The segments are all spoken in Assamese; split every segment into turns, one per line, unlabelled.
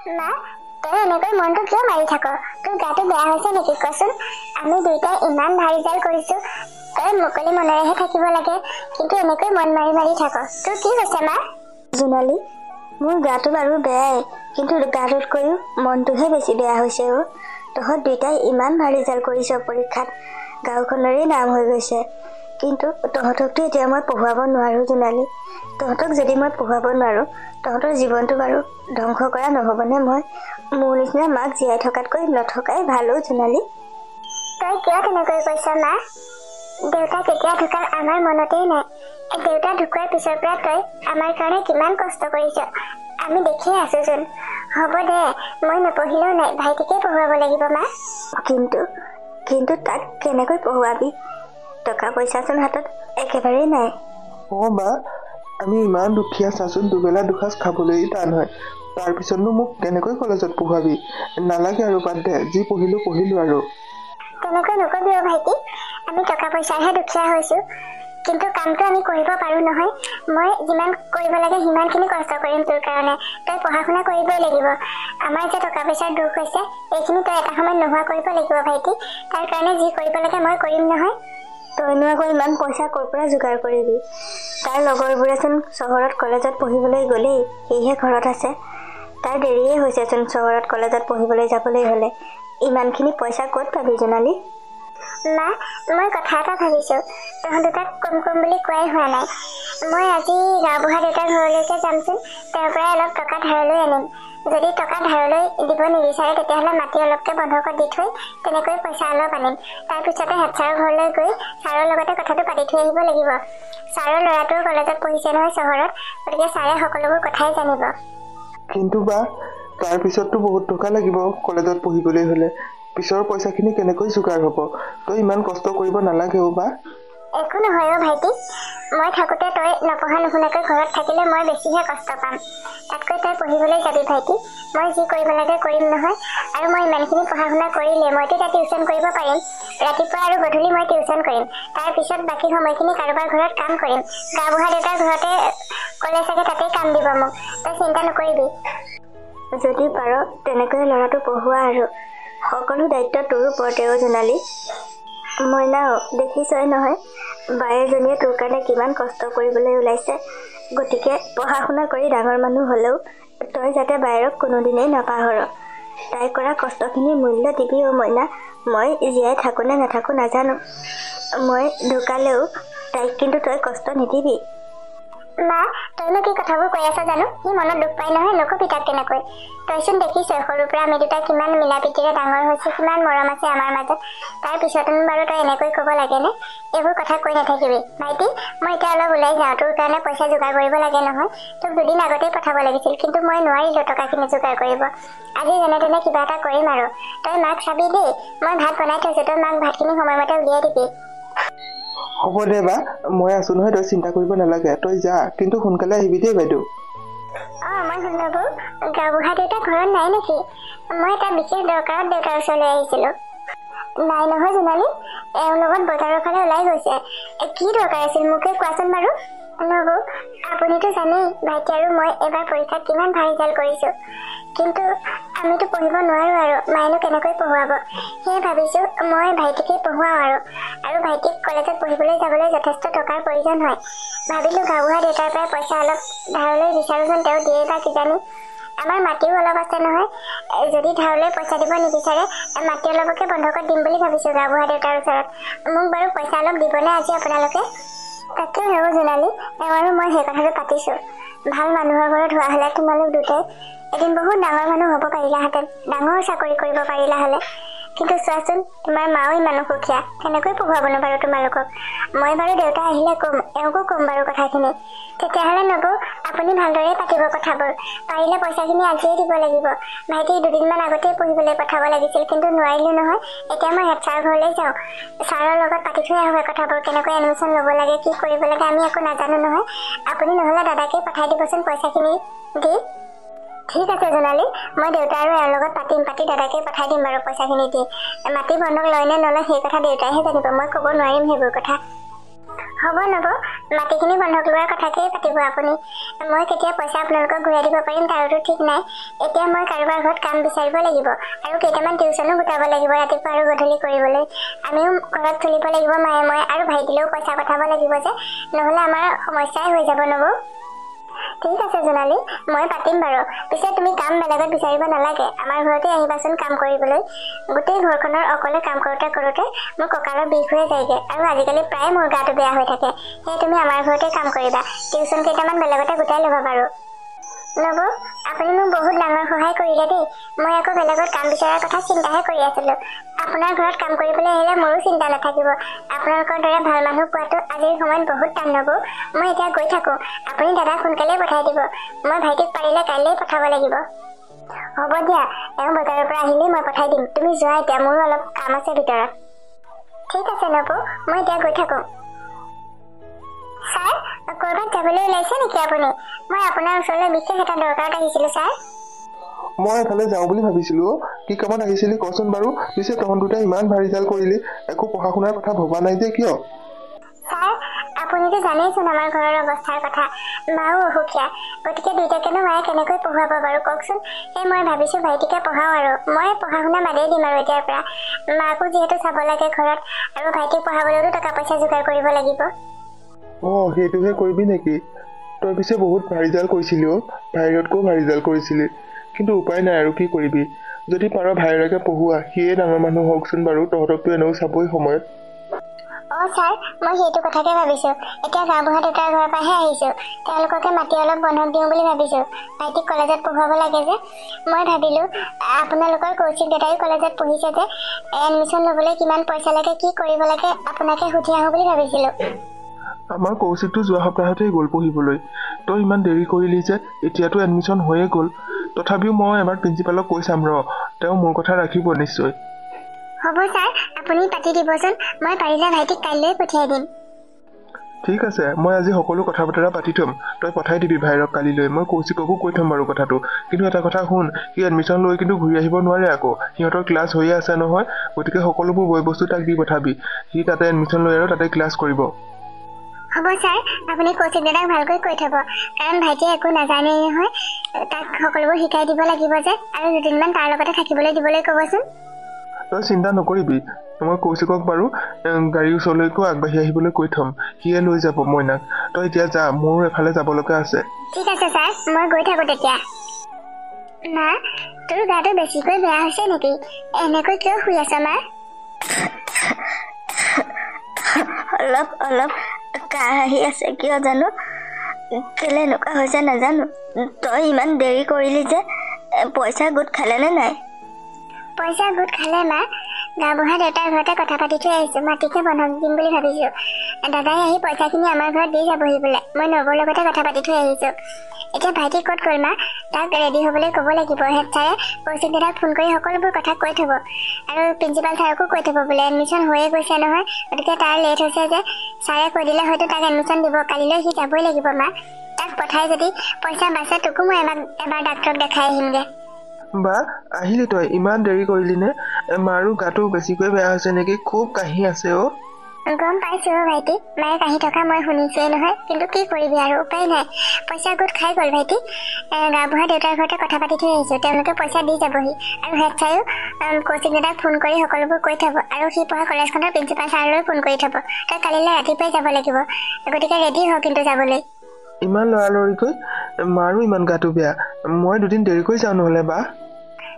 মা তই এনেকৈ মনটো কিয় মাৰি থাক? তোৰ গাটো বেয়া হৈছে নেকি কচোন? আমি দুইটাই ইমান ভাল ৰিজাল্ট কৰিছো, তই মুকলি মনেৰেহে থাকিব লাগে, কিন্তু এনেকৈ মন মাৰি মাৰি থাক। তোৰ কি হৈছে মা?
জোনালী, মোৰ গাটো বাৰু বেয়াই, কিন্তু গাটোতকৈও মনটোহে বেছি বেয়া হৈছে। তহঁত দুইটাই ইমান ভাল ৰিজাল্ট কৰিছ পৰীক্ষাত, গাঁওখনৰে নাম হৈ গৈছে, কিন্তু তহঁতকতো এতিয়া মই পঢ়ুৱাব নোৱাৰোঁ জোনালী। তহঁতক যদি মই পঢ়ুৱাব নোৱাৰোঁ, তহঁতৰ জীৱনটো বাৰু ধ্বংস কৰা নহ'বনে? মোৰ নিচিনা মাক জীয়াই থকাতকৈ নথকাই ভালো জোনালী।
তই কিয় তেনেকৈ কৈছ মা? দেউতা কেতিয়া ঢুকাল আমাৰ মনতেই নাই। দেউতা ঢুকোৱাৰ পিছৰ পৰা তই আমাৰ কাৰণে কিমান কষ্ট কৰিছ আমি দেখিয়ে আছোচোন। হ'ব দে, মই নপঢ়িলেও নাই, ভাইটিকে পঢ়ুৱাব লাগিব মা।
কিন্তু তাক কেনেকৈ পঢ়ুৱাবি? টকা পইচাচোন হাতত একেবাৰেই নাই।
মা, আমি ইমান দুখীয়া, চাচোন দুবেলা দুসাঁজ খাবলৈ টান হয়, তাৰপিছতনো মোক কেনেকৈ কলেজত পঢ়ুৱাবি? নালাগে আৰু, বাদ দে, যি পঢ়িলো আৰু।
তেনেকৈ নকবি অ ভাইটি, আমি টকা পইচাৰহে দুখীয়া হৈছো, কিন্তু কামটো আমি কৰিব পাৰো নহয়। মই যিমান কৰিব লাগে সিমানখিনি কষ্ট কৰিম তোৰ কাৰণে। তই পঢ়া শুনা কৰিবই লাগিব। আমাৰ যে টকা পইচাৰ দুখ হৈছে, এইখিনি তই এটা সময়ত নোহোৱা কৰিব লাগিব ভাইটি। তাৰ কাৰণে যি কৰিব লাগে মই কৰিম নহয়।
তইনো আকৌ ইমান পইচা ক'ৰ পৰা যোগাৰ কৰিবি? তাৰ লগৰবোৰেচোন চহৰত কলেজত পঢ়িবলৈ গ'লেই, সিহে ঘৰত আছে। তাৰ দেৰিয়ে হৈছেচোন চহৰত কলেজত পঢ়িবলৈ যাবলৈ হ'লে। ইমানখিনি পইচা ক'ত পাবি জোনালী?
মা, মই কথা এটা ভাবিছো, তহঁত দুটাক কম বুলি কোৱাই হোৱা নাই। মই আজি গাঁওবুঢ়া দেউতাৰ ঘৰলৈকে যামচোন, তেওঁৰ পৰা অলপ টকা ধাৰলৈ আনিম। যদি টকা ধাৰলৈ দিব নিবিচাৰে, তেতিয়াহ'লে মাটি অলপকে বন্ধকত দি থৈ তেনেকৈ পইচা অলপ আনিম। তাৰপিছতে হেড ছাৰৰ ঘৰলৈ গৈ ছাৰৰ লগতে কথাটো পাতি থৈ আহিব লাগিব। ছাৰৰ ল'ৰাটোও কলেজত পঢ়িছে নহয় চহৰত, গতিকে ছাৰে সকলোবোৰ কথাই জানিব।
কিন্তু বা, তাৰপিছততো বহুত টকা লাগিব কলেজত পঢ়িবলৈ হ'লে। পিছৰ পইচাখিনি কেনেকৈ যোগাৰ হ'ব? তই ইমান কষ্ট কৰিব নালাগে বা।
একো নহয় অ ভাইটি, মই থাকোঁতে তই নপঢ়া নুশুনাকৈ ঘৰত থাকিলে মই বেছিহে কষ্ট পাম। তাতকৈ তই পঢ়িবলৈ যাবি ভাইটি, মই যি কৰিব লাগে কৰিম নহয়। আৰু মই ইমানখিনি পঢ়া শুনা কৰিলে মইতো তাত টিউশ্যন কৰিব পাৰিম। ৰাতিপুৱা আৰু গধূলি মই টিউশ্যন কৰিম, তাৰপিছত বাকী সময়খিনি কাৰোবাৰ ঘৰত কাম কৰিম। গাঁওবুঢ়া দেউতাৰ ঘৰতে ক'লে চাগে তাতেই কাম দিব মোক, তই চিন্তা নকৰিবি।
যদি পাৰ তেনেকৈ ল'ৰাটো পঢ়োৱা, আৰু সকলো দায়িত্ব তোৰ ওপৰতে জোনালী। মইনাও দেখিছই নহয়, বায়েৰজনীয়ে তোৰ কাৰণে কিমান কষ্ট কৰিবলৈ ওলাইছে। গতিকে পঢ়া শুনা কৰি ডাঙৰ মানুহ হ'লেও তই যাতে বায়েৰক কোনোদিনেই নাপাহৰ। তাই কৰা কষ্টখিনিৰ মূল্য দিবি মইনা। মই জীয়াই থাকোঁ নে নাথাকোঁ নাজানো, মই ঢুকালেও তাইক কিন্তু তই কষ্ট নিদিবি।
মা, তইনো কি কথাবোৰ কৈ আছ জানো? সি মনত দুখ পাই নহয়, নকবি তাক তেনেকৈ। তইচোন দেখিছ সৰুৰ পৰা আমি দুটা কিমান মিলা প্ৰীতিৰে ডাঙৰ হৈছো, কিমান মৰম আছে আমাৰ মাজত। তাৰ পিছতো বাৰু তই এনেকৈ ক'ব লাগেনে? এইবোৰ কথা কৈ নাথাকিবি ভাইটি। মই এতিয়া অলপ ওলাই যাওঁ, তোৰ কাৰণে পইচা যোগাৰ কৰিব লাগে নহয়। তোক দুদিন আগতেই পঠাব লাগিছিল, কিন্তু মই নোৱাৰিলোঁ টকাখিনি যোগাৰ কৰিব। আজি যেনে তেনে কিবা এটা কৰিম আৰু। তই মাক চাবি দেই, মই ভাত বনাই থৈছোঁ, তই মাক ভাতখিনি সময়মতে উলিয়াই দিবি।
হ'ব দে বা, মই আছো নহয়, তই চিন্তা কৰিব নালাগে। তই যা, কিন্তু সোনকালে আহিবি দেই বাইদেউ।
মই শুনাবো, গাঁওবুঢ়া দেউতা ঘৰত নাই নেকি? মই এটা বিশেষ দৰকাৰত দেউতাৰ ওচৰলৈ আহিছিলোঁ। নাই নহয় জোনালী, এওঁৰ লগত বজাৰৰ ফালে ওলাই গৈছে। কি দৰকাৰ আছিল মোকে কোৱাচোন বাৰু। নবৌ, আপুনিতো জানেই ভাইটি আৰু মই এবাৰ পৰীক্ষাত কিমান ভাল ৰিজাল্ট কৰিছোঁ, কিন্তু আমিতো পঢ়িব নোৱাৰোঁ আৰু মায়েনো কেনেকৈ পঢ়ুৱাব। সেয়ে ভাবিছোঁ মই ভাইটিকেই পঢ়ুৱাওঁ আৰু ভাইটিক কলেজত পঢ়িবলৈ যাবলৈ যথেষ্ট টকাৰ প্ৰয়োজন হয়। ভাবিলোঁ গাঁওবুঢ়া দেউতাৰ পৰা পইচা অলপ ধাৰলৈ বিচাৰোঁচোন, তেওঁ দিয়ে বা কিজানি। আমাৰ মাটিও অলপ আছে নহয়, যদি ধাৰলৈ পইচা দিব নিবিচাৰে, মাটি অলপকে বন্ধকত দিম বুলি ভাবিছোঁ গাঁওবুঢ়া দেউতাৰ ওচৰত। মোক বাৰু পইচা অলপ দিবনে আজি আপোনালোকে? তাকে ভাবো জোনালী, এওঁ আৰু মই সেই কথাটো পাতিছোঁ। ভাল মানুহৰ ঘৰত হোৱা হ'লে তোমালোক দুটাই এদিন বহুত ডাঙৰ মানুহ হ'ব পাৰিলাহেঁতেন, ডাঙৰ চাকৰি কৰিব পাৰিলা হ'লে। কিন্তু চোৱাচোন, তোমাৰ মাও ইমান অসুখীয়া, কেনেকৈ পঢ়ুৱাবনো বাৰু তোমালোকক? মই বাৰু দেউতা আহিলে ক'ম, এওঁকো ক'ম বাৰু কথাখিনি। তেতিয়াহ'লে নবৌ, আপুনি ভালদৰে পাতিব কথাবোৰ। পাৰিলে পইচাখিনি আজিয়ে দিব লাগিব। ভাইটি দুদিনমান আগতেই পঢ়িবলৈ পঠাব লাগিছিল, কিন্তু নোৱাৰিলোঁ নহয়। এতিয়া মই হেড ছাৰৰ ঘৰলৈ যাওঁ, ছাৰৰ লগত পাতি থৈ আহোঁ কথাবোৰ। কেনেকৈ এডমিশ্যন ল'ব লাগে, কি কৰিব লাগে আমি একো নাজানো নহয়। আপুনি নহ'লে দাদাকেই পঠাই দিবচোন পইচাখিনি দি। ঠিক আছে জোনালী, মই দেউতা আৰু এওঁৰ লগত পাতি দাদাকেই পঠাই দিম বাৰু পইচাখিনি দি। মাটি বন্ধক লয় নে নলয় সেই কথা দেউতাইহে জানিব, মই ক'ব নোৱাৰিম সেইবোৰ কথা। হ'ব নব, মাটিখিনি বন্ধক লোৱাৰ কথাকেই পাতিব আপুনি। মই কেতিয়া পইচা আপোনালোকক ঘূৰাই দিব পাৰিম তাৰোতো ঠিক নাই। এতিয়া মই কাৰোবাৰ ঘৰত কাম বিচাৰিব লাগিব আৰু কেইটামান টিউচনো গোটাব লাগিব ৰাতিপুৱা আৰু গধূলি কৰিবলৈ। আমিও ঘৰত চলিব লাগিব মায়ে মই, আৰু ভাইটিলেও পইচা পঠাব লাগিব যে, নহ'লে আমাৰ সমস্যাই হৈ যাব নব। ঠিক আছে জোনালী, মই পাতিম বাৰু। পিছে তুমি কাম বেলেগত বিচাৰিব নালাগে, আমাৰ ঘৰতে আহিবাচোন কাম কৰিবলৈ। গোটেই ঘৰখনৰ অকলে কাম কৰোঁতে মোৰ কঁকালৰ বিষ হৈ যায়গৈ, আৰু আজিকালি প্ৰায় মোৰ গাটো বেয়া হৈ থাকে। সেয়ে তুমি আমাৰ ঘৰতে কাম কৰিবা, টিউচন কেইটামান বেলেগতে গোটাই ল'বা বাৰু। নব, আপুনি মোক বহুত ডাঙৰ সহায় কৰিলে দেই। মই আকৌ বেলেগত কাম বিচৰাৰ কথা চিন্তাহে কৰি আছিলোঁ। আপোনাৰ ঘৰত কাম কৰিবলৈ আহিলে মোৰো চিন্তা নাথাকিব। আপোনালোকৰ দৰে ভাল মানুহ পোৱাটো আজিৰ সময়ত বহুত টান নব। মই এতিয়া গৈ থাকোঁ, আপুনি দাদাক সোনকালে পঠাই দিব। মই ভাইটিক পাৰিলে কাইলৈ পঠাব লাগিব। হ'ব দিয়া, এওঁ বজাৰৰ পৰা আহিলেই মই পঠাই দিম। তুমি যোৱা এতিয়া, মোৰো অলপ কাম আছে ভিতৰত। ঠিক আছে নব, মই এতিয়া গৈ থাকোঁ। ছাৰ, ক'ৰবাত যাবলৈ ওলাইছে নেকি আপুনি? মই আপোনাৰ ওচৰলৈ বিশেষ এটা দৰকাৰত আহিছিলোঁ ছাৰ।
মই এফালে যাওঁ বুলি ভাবিছিলো। কি কামত আহিছিলি কচোন বাৰু? পিছে তহঁত দুটাই ইমান ভাল ৰিজাল্ট কৰিলি, একো পঢ়া শুনাৰ কথা ভবা নাই যে কিয়?
ছাৰ, আপুনিতো জানেইচোন আমাৰ ঘৰৰ অৱস্থাৰ কথা। মাও অসুখীয়া, গতিকে দুইটাকেনো মায়ে কেনেকৈ পঢ়ুৱাব বাৰু কওকচোন। সেই মই ভাবিছোঁ ভাইটিকে পঢ়াওঁ আৰু। মই পঢ়া শুনা বাদেই দিম আৰু এতিয়াৰ পৰা। মাকো যিহেতু চাব লাগে ঘৰত, আৰু ভাইটিক পঢ়াবলৈতো টকা পইচা যোগাৰ কৰিব লাগিব।
সেইটোহে কৰিবি নেকি? তই পিছে বহুত ভাল ৰিজাল্ট কৰিছিলি অ', ভাইৰতকৈও ভাল ৰিজাল্ট কৰিছিলি। কিন্তু উপায় নাই আৰু কি কৰিবি। যদি পাৰ ভাইৰকে পঢ়োৱা, সিয়ে ডাঙৰ মানুহ হওকচোন বাৰু, তহঁতকতো এনেও চাবই সময়ত।
ছাৰ, মই সেইটো কথাকে ভাবিছোঁ। এতিয়া গাঁওবুঢ়া দেউতাৰ ঘৰৰ পৰাহে আহিছোঁ। তেওঁলোককে মাতি অলপ বন্ধক দিওঁ বুলি ভাবিছোঁ। ভাইটিক কলেজত পঢ়ুৱাব লাগে যে। মই ভাবিলোঁ আপোনালোকৰ কৌশিক দেউতাই কলেজত পঢ়িছে যে, এডমিশ্যন ল'বলৈ কিমান পইচা লাগে, কি কৰিব লাগে আপোনাকে সুধি আহোঁ বুলি ভাবিছিলোঁ।
আমাৰ কৌশিকটো যোৱা সপ্তাহতেই গ'ল পঢ়িবলৈ। তই ইমান দেৰি কৰিলি যে, এতিয়াতো এডমিশ্যন হৈয়ে গ'ল। তথাপিও মই এবাৰ প্ৰিন্সিপালক কৈ চাম ৰ, তেওঁ মোৰ কথা ৰাখিব নিশ্চয়।
হ'ব ছাৰ, আপুনি পাতি দিবচোন। মই পাৰিলে ভাইটিক কাইলৈ পঠিয়াই দিম।
ঠিক আছে, মই আজি সকলো কথা বতৰা পাতি থ'ম। তই পঠাই দিবি ভাইৰক কালিলৈ। মই কৌশিককো কৈ থ'ম বাৰু কথাটো। কিন্তু এটা কথা শুন, সি এডমিশ্যন লৈ কিন্তু ঘূৰি আহিব নোৱাৰে আকৌ। সিহঁতৰ ক্লাছ হৈয়ে আছে নহয়, গতিকে সকলোবোৰ বয় বস্তু তাক দি পঠাবি। সি তাতে এডমিশ্যন লৈ আৰু তাতে ক্লাছ কৰিব।
হ'ব ছাৰ, আপুনি কৌশিক দাদাক ভালকৈ কৈ থ'ব, কাৰণ ভাইটিয়ে একো নাজানেই নহয়। তাক সকলোবোৰ শিকাই দিব লাগিব যে, আৰু দুদিনমান তাৰ লগতে থাকিবলৈ দিবলৈ ক'বচোন।
তই চিন্তা নকৰিবি, মই কৌশিকক বাৰু গাড়ীৰ ওচৰলৈকো আগবাঢ়ি আহিবলৈ কৈ থ'ম। সিয়ে লৈ যাব মইনাক। তই এতিয়া যা, মোৰো এফালে যাব লগা আছে।
ঠিক আছে ছাৰ, মই গৈ থাকোঁ তেতিয়া। মা, তোৰ গাটো বেছিকৈ বেয়া হৈছে নেকি? এনেকৈ কিয় শুই আছ মা?
অলপ কাহ আহি আছে, কিয় জানো। কেলে এনেকুৱা হৈছে নাজানো। তই ইমান দেৰি কৰিলি যে, পইচা গোট খালেনে নাই?
পইচা গোট খালে মা। গাঁওবুঢ়া দেউতাৰ ঘৰতে কথা পাতি থৈ আহিছোঁ। মাটিকে বন্ধক দিম বুলি ভাবিছোঁ। দাদাই আহি পইচাখিনি আমাৰ ঘৰত দি যাবহি বোলে। মই নৱৰ লগতে কথা পাতি থৈ আহিছোঁ। এতিয়া ভাইটি ক'ত গ'ল মা? তাক ৰেডি হ'বলৈ ক'ব লাগিব। হেড ছাৰে কৌশিক দাদাক ফোন কৰি সকলোবোৰ কথা কৈ থ'ব, আৰু প্ৰিন্সিপাল ছাৰকো কৈ থ'ব বোলে এডমিশ্যন হৈয়ে গৈছে নহয়, গতিকে তাৰ লেট হৈছে যে ছাৰে কৈ দিলে হয়তো তাক এডমিশ্যন দিব। কালিলৈ সি যাবই লাগিব মা। তাক পঠাই যদি পইচা বাচে, তোকো মই এবাৰ ডাক্তৰক দেখাই আহিমগৈ।
বা, আহিলি তই? ইমান দেৰি কৰিলি নে? মাৰো গাটো বেছিকৈ বেয়া হৈছে নেকি? খুব কাহি আছে অ'।
গম পাইছোঁ ভাইটি, মায়ে কাহি থকা মই শুনিছোৱেই নহয়। কিন্তু কি কৰিবি আৰু, উপায় নাই। পইচা গোট খাই গ'ল ভাইটি। গাঁওবুঢ়া দেউতাৰ ঘৰতে কথা পাতি থৈ আহিছোঁ। তেওঁলোকে পইচা দি যাবহি, আৰু হেড ছাৰেও কৌশিক দাদাক ফোন কৰি সকলোবোৰ কৈ থ'ব, আৰু সি পঢ়া কলেজখনৰ প্ৰিন্সিপাল ছাৰলৈ ফোন কৰি থ'ব। তই কালিলৈ ৰাতিপুৱাই যাব লাগিব, গতিকে ৰেডি হ কিন্তু যাবলৈ।
ইমান লৰালৰিকৈ? মাৰো ইমান গাটো বেয়া। মই দুদিন দেৰিকৈ যাওঁ নহ'লে বা।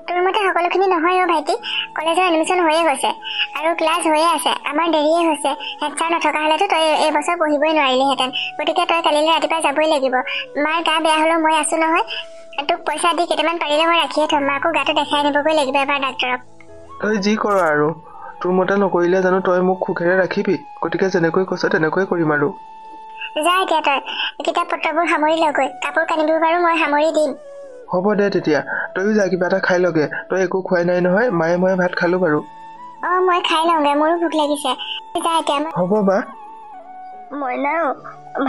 তোৰ মতে সকলোখিনি নহয় অ' ভাইটি। কলেজৰ এডমিশ্যন হৈয়ে গৈছে, আৰু ক্লাছ হৈয়ে আছে। আমাৰ দেৰিয়ে হৈছে। হেড ছাৰ নথকা হ'লেতো তই এইবছৰ পঢ়িবই নোৱাৰিলিহেঁতেন। গতিকে তই কালিলৈ ৰাতিপুৱা যাবই লাগিব। মাৰ গা বেয়া হ'লেও মই আছোঁ নহয়। তোক পইচা দি কেইটামান পাৰিলে মই ৰাখিয়ে থ'ম। মাকো গাটো দেখাই আনিবগৈ লাগিব এবাৰ ডাক্তৰক।
তই যি কৰ আৰু, তোৰ মতে নকৰিলে জানো তই মোক সুখেৰে ৰাখিবি? গতিকে যেনেকৈ কৈছ তেনেকৈ কৰিম আৰু।
যা এতিয়া তই কিতাপ পত্ৰবোৰ সামৰি লগৈ। কাপোৰ কানিবোৰ বাৰু মই সামৰি দিম।
হ'ব দে তেতিয়া, তইও যা কিবা এটা খাই লগে। তই একো খোৱাই নাই নহয়। মায়ে মই ভাত খালোঁ বাৰু।
মই খাই লওঁগৈ, মোৰো ভোক লাগিছে। যা এতিয়া।
হ'ব বা।
মইনাও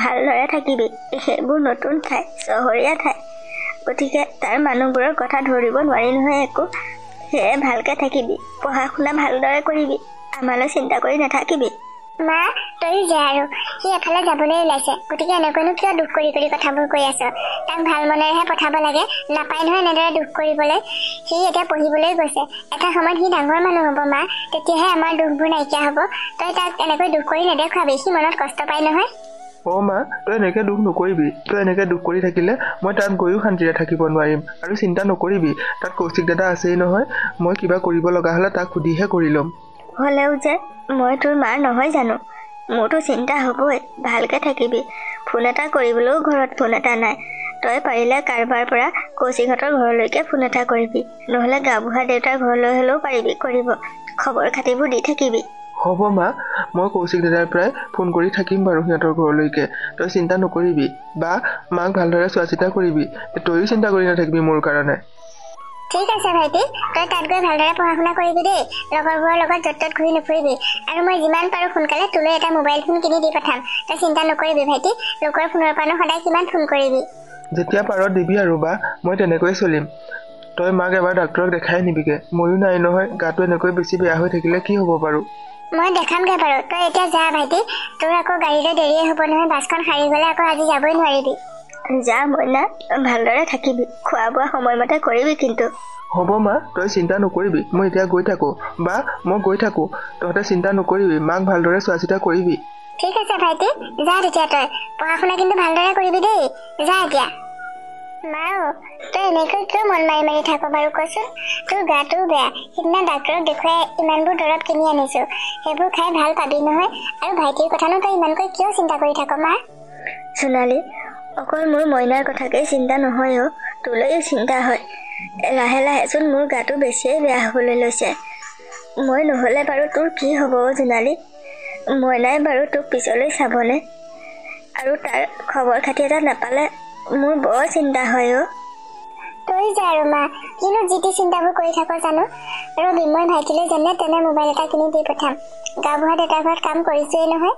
ভালদৰে থাকিবি। সেইবোৰ নতুন ঠাই, চহৰীয়া ঠাই, গতিকে তাৰ মানুহবোৰৰ কথা ধৰিব নোৱাৰি নহয় একো। সেয়ে ভালকৈ থাকিবি, পঢ়া শুনা ভালদৰে কৰিবি, আমালৈ চিন্তা কৰি নাথাকিবি।
মা তই যা আৰু সি এফালে যাবলৈ ওলাইছে গতিকে এনেকৈনো কিয় দুখ কৰি কৰি কথাবোৰ কৈ আছ তাক ভাল মনেৰেহে পঠাব লাগে নাপায় নহয় এনেদৰে দুখ কৰিবলৈ সি এতিয়া পঢ়িবলৈ গৈছে এটা সময়ত সি ডাঙৰ মানুহ হ'ব মা তেতিয়াহে আমাৰ দুখবোৰ নাইকিয়া হ'ব তই তাক এনেকৈ দুখ কৰি নেদেখুৱাবি সি মনত কষ্ট পায় নহয়
মা তই এনেকৈ দুখ নকৰিবি তই এনেকৈ দুখ কৰি থাকিলে মই তাত গৈও শান্তিৰে থাকিব নোৱাৰিম আৰু চিন্তা নকৰিবি তাত কৌশিক দাদা আছেই নহয় মই কিবা কৰিব লগা হ'লে তাক সুধিহে কৰি ল'ম
হ'লেও যে মই তোৰ মাৰ নহয় জানো মোৰতো চিন্তা হ'বই ভালকৈ থাকিবি ফোন এটা কৰিবলৈও ঘৰত ফোন এটা নাই তই পাৰিলে কাৰোবাৰ পৰা কৌশিকহঁতৰ ঘৰলৈকে ফোন এটা কৰিবি নহ'লে গাঁওবুঢ়া দেউতাৰ ঘৰলৈ হ'লেও পাৰিবি কৰিব খবৰ খাতিবোৰ দি থাকিবি
হ'ব মা মই কৌশিক দাদাৰ পৰাই ফোন কৰি থাকিম বাৰু সিহঁতৰ ঘৰলৈকে তই চিন্তা নকৰিবি বা মাক ভালদৰে চোৱা চিতা কৰিবি তইও চিন্তা কৰি নাথাকিবি মোৰ কাৰণে
ঠিক আছে ভাইটি তই তাত গৈ ভালদৰে পঢ়া শুনা কৰিবি দেই লগৰবোৰৰ লগত য'ত ত'ত ঘূৰি নুফুৰিবি আৰু মই যিমান পাৰোঁ সোনকালে তোলৈ এটা মোবাইল ফোন কিনি দি পঠাম তই চিন্তা নকৰিবি ভাইটি লোকৰ ফোনৰ পৰানো সদায় কিমান ফোন কৰিবি
যেতিয়া পাৰ দিবি আৰু বা মই তেনেকৈয়ে চলিম তই মাক এবাৰ ডাক্তৰক দেখাই নিবিগে ময়ো নাই নহয় গাটো এনেকৈ বেছি বেয়া হৈ থাকিলে কি হ'ব বাৰু
মই দেখামগৈ বাৰু তই এতিয়া যা ভাইটি তোৰ আকৌ গাড়ীলৈ দেৰিয়ে হ'ব নহয় বাছখন সাৰি গ'লে আকৌ আজি যাবই নোৱাৰিবি
যা মইনা ভালদৰে থাকিবি খোৱা বোৱা সময়মতে কৰিবি কিন্তু
হ'ব মা তই চিন্তা নকৰিবি মই এতিয়া গৈ থাকোঁ বা মই গৈ থাকোঁ তহঁতে চিন্তা নকৰিবি মাক ভালদৰে চোৱা চিতা কৰিবি
ঠিক আছে ভাইটি যা তেতিয়া তই পঢ়া শুনা কিন্তু ভালদৰে কৰিবি দেই যা এতিয়া মাও তই এনেকৈ কিয় মন মাৰি মাৰি থাক বাৰু কচোন তোৰ গাটোও বেয়া সিদিনা ডাক্তৰক দেখুৱাই ইমানবোৰ দৰৱ কিনি আনিছোঁ সেইবোৰ খাই ভাল পাবি নহয় আৰু ভাইটিৰ কথানো তই ইমানকৈ কিয় চিন্তা কৰি থাক মা
সোণালী অকল মোৰ মইনাৰ কথাকেই চিন্তা নহয় তোলৈও চিন্তা হয় লাহে লাহেচোন মোৰ গাটো বেছিয়ে বেয়া হ'বলৈ লৈছে মই নহ'লে বাৰু তোৰ কি হ'ব জোনালী মইনাই বাৰু তোক পিছলৈ চাবনে আৰু তাৰ খবৰ খাতি এটা নাপালে মোৰ বৰ চিন্তা হয়
তই যা আৰু মা কিনো যি টি চিন্তাবোৰ কৰি থাক জানো ৰবি মই ভাইটিলৈ যেনে তেনে মোবাইল এটা কিনি দি পঠাম গাঁওবুঢ়া দেউতাৰ ঘৰত কাম কৰিছোৱেই নহয়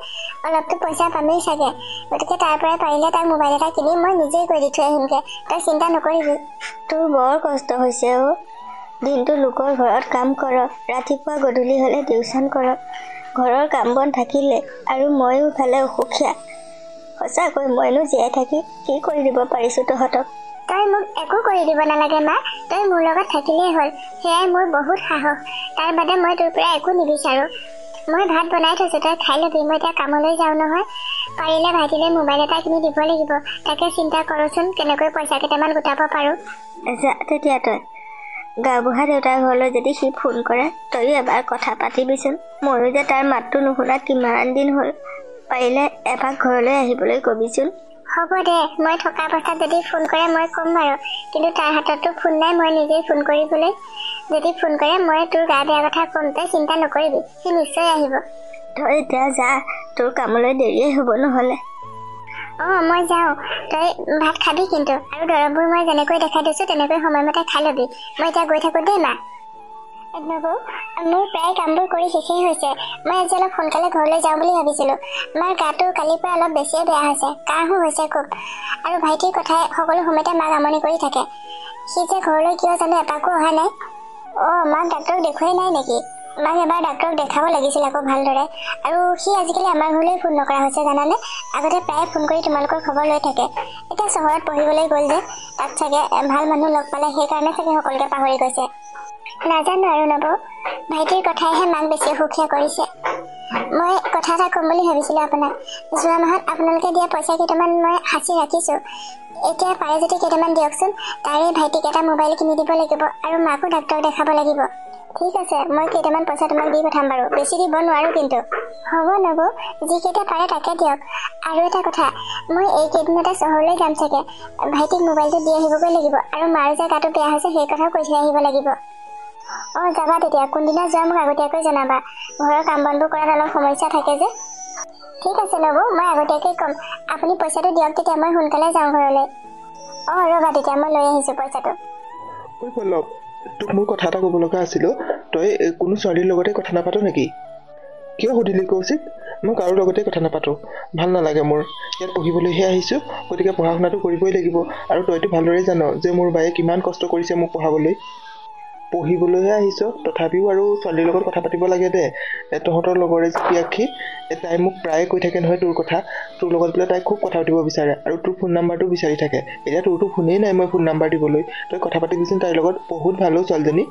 অলপতো পইচা পামেই চাগে গতিকে তাৰ পৰাই পাৰিলে তাক মোবাইল এটা কিনি মই নিজেই কৰি দি থৈ আহিমগৈ তই চিন্তা নকৰিবি
তোৰ বৰ কষ্ট হৈছে দিনটো লোকৰ ঘৰত কাম কৰ ৰাতিপুৱা গধূলি হ'লে টিউচন কৰ ঘৰৰ কাম বন থাকিলে আৰু ময়ো ইফালে অসুখীয়া সঁচাকৈ মইনো জীয়াই থাকি কি কৰি দিব পাৰিছোঁ তহঁতক
তই মোক একো কৰি দিব নালাগে মা তই মোৰ লগত থাকিলেই হ'ল সেয়াই মোৰ বহুত সাহস তাৰ বাদে মই তোৰ পৰা একো নিবিচাৰোঁ মই ভাত বনাই থৈছোঁ তই খাই ল'বি মই এতিয়া কামলৈ যাওঁ নহয় পাৰিলে ভাইটিলৈ মোবাইল এটা কিনি দিব লাগিব তাকে চিন্তা কৰোঁচোন কেনেকৈ পইচা কেইটামান গোটাব পাৰোঁ
যা তেতিয়া তই গাঁওবুঢ়া দেউতাৰ ঘৰলৈ যদি সি ফোন কৰে তয়ো এবাৰ কথা পাতিবিচোন ময়ো যে তাৰ মাতটো নুশুনা কিমান দিন হ'ল পাৰিলে এপাক ঘৰলৈ আহিবলৈ কবিচোন
হ'ব দে মই থকা অৱস্থাত যদি ফোন কৰে মই ক'ম বাৰু কিন্তু তাৰ হাততো ফোন নাই মই নিজেই ফোন কৰিবলৈ যদি ফোন কৰে মই তোৰ গা বেয়া কথা ক'ম তই চিন্তা নকৰিবি সি নিশ্চয় আহিব
তই এতিয়া যা তোৰ কামলৈ দেৰিয়ে হ'ব নহ'লে
মই যাওঁ তই ভাত খাবি কিন্তু আৰু দৰৱবোৰ মই যেনেকৈ দেখাই দিছোঁ তেনেকৈ সময়মতে খাই ল'বি মই এতিয়া গৈ থাকোঁ দেই মা নবৌ মোৰ প্ৰায় কামবোৰ কৰি শেষেই হৈছে মই আজি অলপ সোনকালে ঘৰলৈ যাওঁ বুলি ভাবিছিলোঁ মাৰ গাটো কালিৰ পৰা অলপ বেছিয়ে বেয়া হৈছে কাহো হৈছে খুব আৰু ভাইটিৰ কথাই সকলো সময়তে মাক আমনি কৰি থাকে সি যে ঘৰলৈ কিয় জানো এপাকো অহা নাই মাক ডাক্তৰক দেখুৱাই নাই নেকি মাক এবাৰ ডাক্তৰক দেখাব লাগিছিল আকৌ ভালদৰে আৰু সি আজিকালি আমাৰ ঘৰলৈ ফোন নকৰা হৈছে জানানে আগতে প্ৰায় ফোন কৰি তোমালোকৰ খবৰ লৈ থাকে এতিয়া চহৰত পঢ়িবলৈ গ'ল যে তাত চাগে ভাল মানুহ লগ পালে সেইকাৰণে চাগে সকলোকে পাহৰি গৈছে নাজানো আৰু নবৌ ভাইটিৰ কথাইহে মাক বেছি অসুখীয়া কৰিছে মই কথা এটা ক'ম বুলি ভাবিছিলোঁ আপোনাক যোৱা মাহত আপোনালোকে দিয়া পইচা কেইটামান মই সাঁচি ৰাখিছোঁ এতিয়া পাৰে যদি কেইটামান দিয়কচোন তাৰে ভাইটিক এটা মোবাইল কিনি দিব লাগিব আৰু মাকো ডাক্তৰক দেখাব লাগিব ঠিক আছে মই কেইটামান পইচা তোমাক দি পঠাম বাৰু বেছি দিব নোৱাৰোঁ কিন্তু হ'ব নবৌ যিকেইটা পাৰে তাকে দিয়ক আৰু এটা কথা মই এইকেইদিনতে চহৰলৈ যাম চাগে ভাইটিক মোবাইলটো দি আহিবগৈ লাগিব আৰু মাৰ যে গাটো বেয়া হৈছে সেই কথাও কৈ থৈ আহিব লাগিব যাবা তেতিয়া কোনদিনা যোৱা মোক আগতীয়াকৈ জনাবা ঘৰৰ কাম বনবোৰ কৰাত অলপ সমস্যা থাকে যে ঠিক আছে নবৌ মই আগতীয়াকৈ ক'ম আপুনি পইচাটো দিয়ক তেতিয়া মই সোনকালে যাওঁ ঘৰলৈ ৰ'বা তেতিয়া মই লৈ আহিছোঁ পইচাটো
তোক মোৰ কথা এটা ক'ব লগা আছিলোঁ তই কোনো ছোৱালীৰ লগতে কথা নাপাতো নেকি কিয় সুধিলি কৌশিক মই কাৰো লগতে কথা নাপাতো ভাল নালাগে মোৰ ইয়াত পঢ়িবলৈহে আহিছোঁ গতিকে পঢ়া শুনাটো কৰিবই লাগিব আৰু তইতো ভালদৰে জান যে মোৰ বায়ে কিমান কষ্ট কৰিছে মোক পঢ়াবলৈ পঢ়িবলৈহে আহিছ তথাপিও আৰু ছোৱালীৰ লগত কথা পাতিব লাগে দে তহঁতৰ লগৰে যে পিয়াক্ষী তাই মোক প্ৰায়ে কৈ থাকে নহয় তোৰ কথা তোৰ লগত বোলে তাই খুব কথা পাতিব বিচাৰে আৰু তোৰ ফোন নাম্বাৰটো বিচাৰি থাকে এতিয়া তোৰতো ফোনেই নাই মই ফোন নাম্বাৰ দিবলৈ তই কথা পাতিবিচোন তাইৰ লগত বহুত ভাল ছোৱালীজনী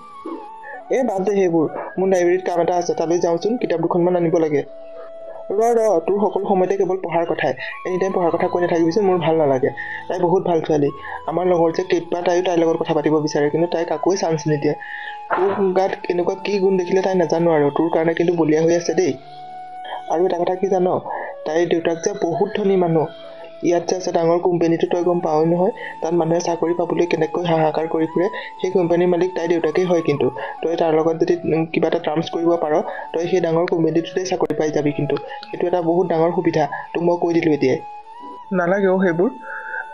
বাদ দে সেইবোৰ মোৰ লাইব্ৰেৰীত কাম এটা আছে তালৈ যাওঁচোন কিতাপ দুখনমান আনিব লাগে ৰ তোৰ সকলো সময়তে কেৱল পঢ়াৰ কথাই এনি টাইম পঢ়াৰ কথা কৈ নাথাকিবিচোন মোৰ ভাল নালাগে তাই বহুত ভাল ছোৱালী আমাৰ লগৰ যে কেইবা তাইও তাইৰ লগত কথা পাতিব বিচাৰে কিন্তু তাই কাকোৱে চান্স নিদিয়ে তোৰ গাত এনেকুৱা কি গুণ দেখিলে তাই নাজানো আৰু তোৰ কাৰণে কিন্তু বলীয়া হৈ আছে দেই আৰু এটা কথা কি জান তাইৰ দেউতাক যে বহুত ধনী মানুহ ইয়াত যে আছে ডাঙৰ কোম্পানীটো তই গম পাৱই নহয় তাত মানুহে চাকৰি পাবলৈ কেনেকৈ হাহাকাৰ কৰি ফুৰে সেই কোম্পানীৰ মালিক তাইৰ দেউতাকেই হয় কিন্তু তই তাৰ লগত যদি কিবা এটা টাৰ্মছ কৰিব পাৰ তই সেই ডাঙৰ কোম্পানীটোতে চাকৰি পাই যাবি কিন্তু সেইটো এটা বহুত ডাঙৰ সুবিধা তোক মই কৈ দিলোঁ এতিয়াই নালাগে সেইবোৰ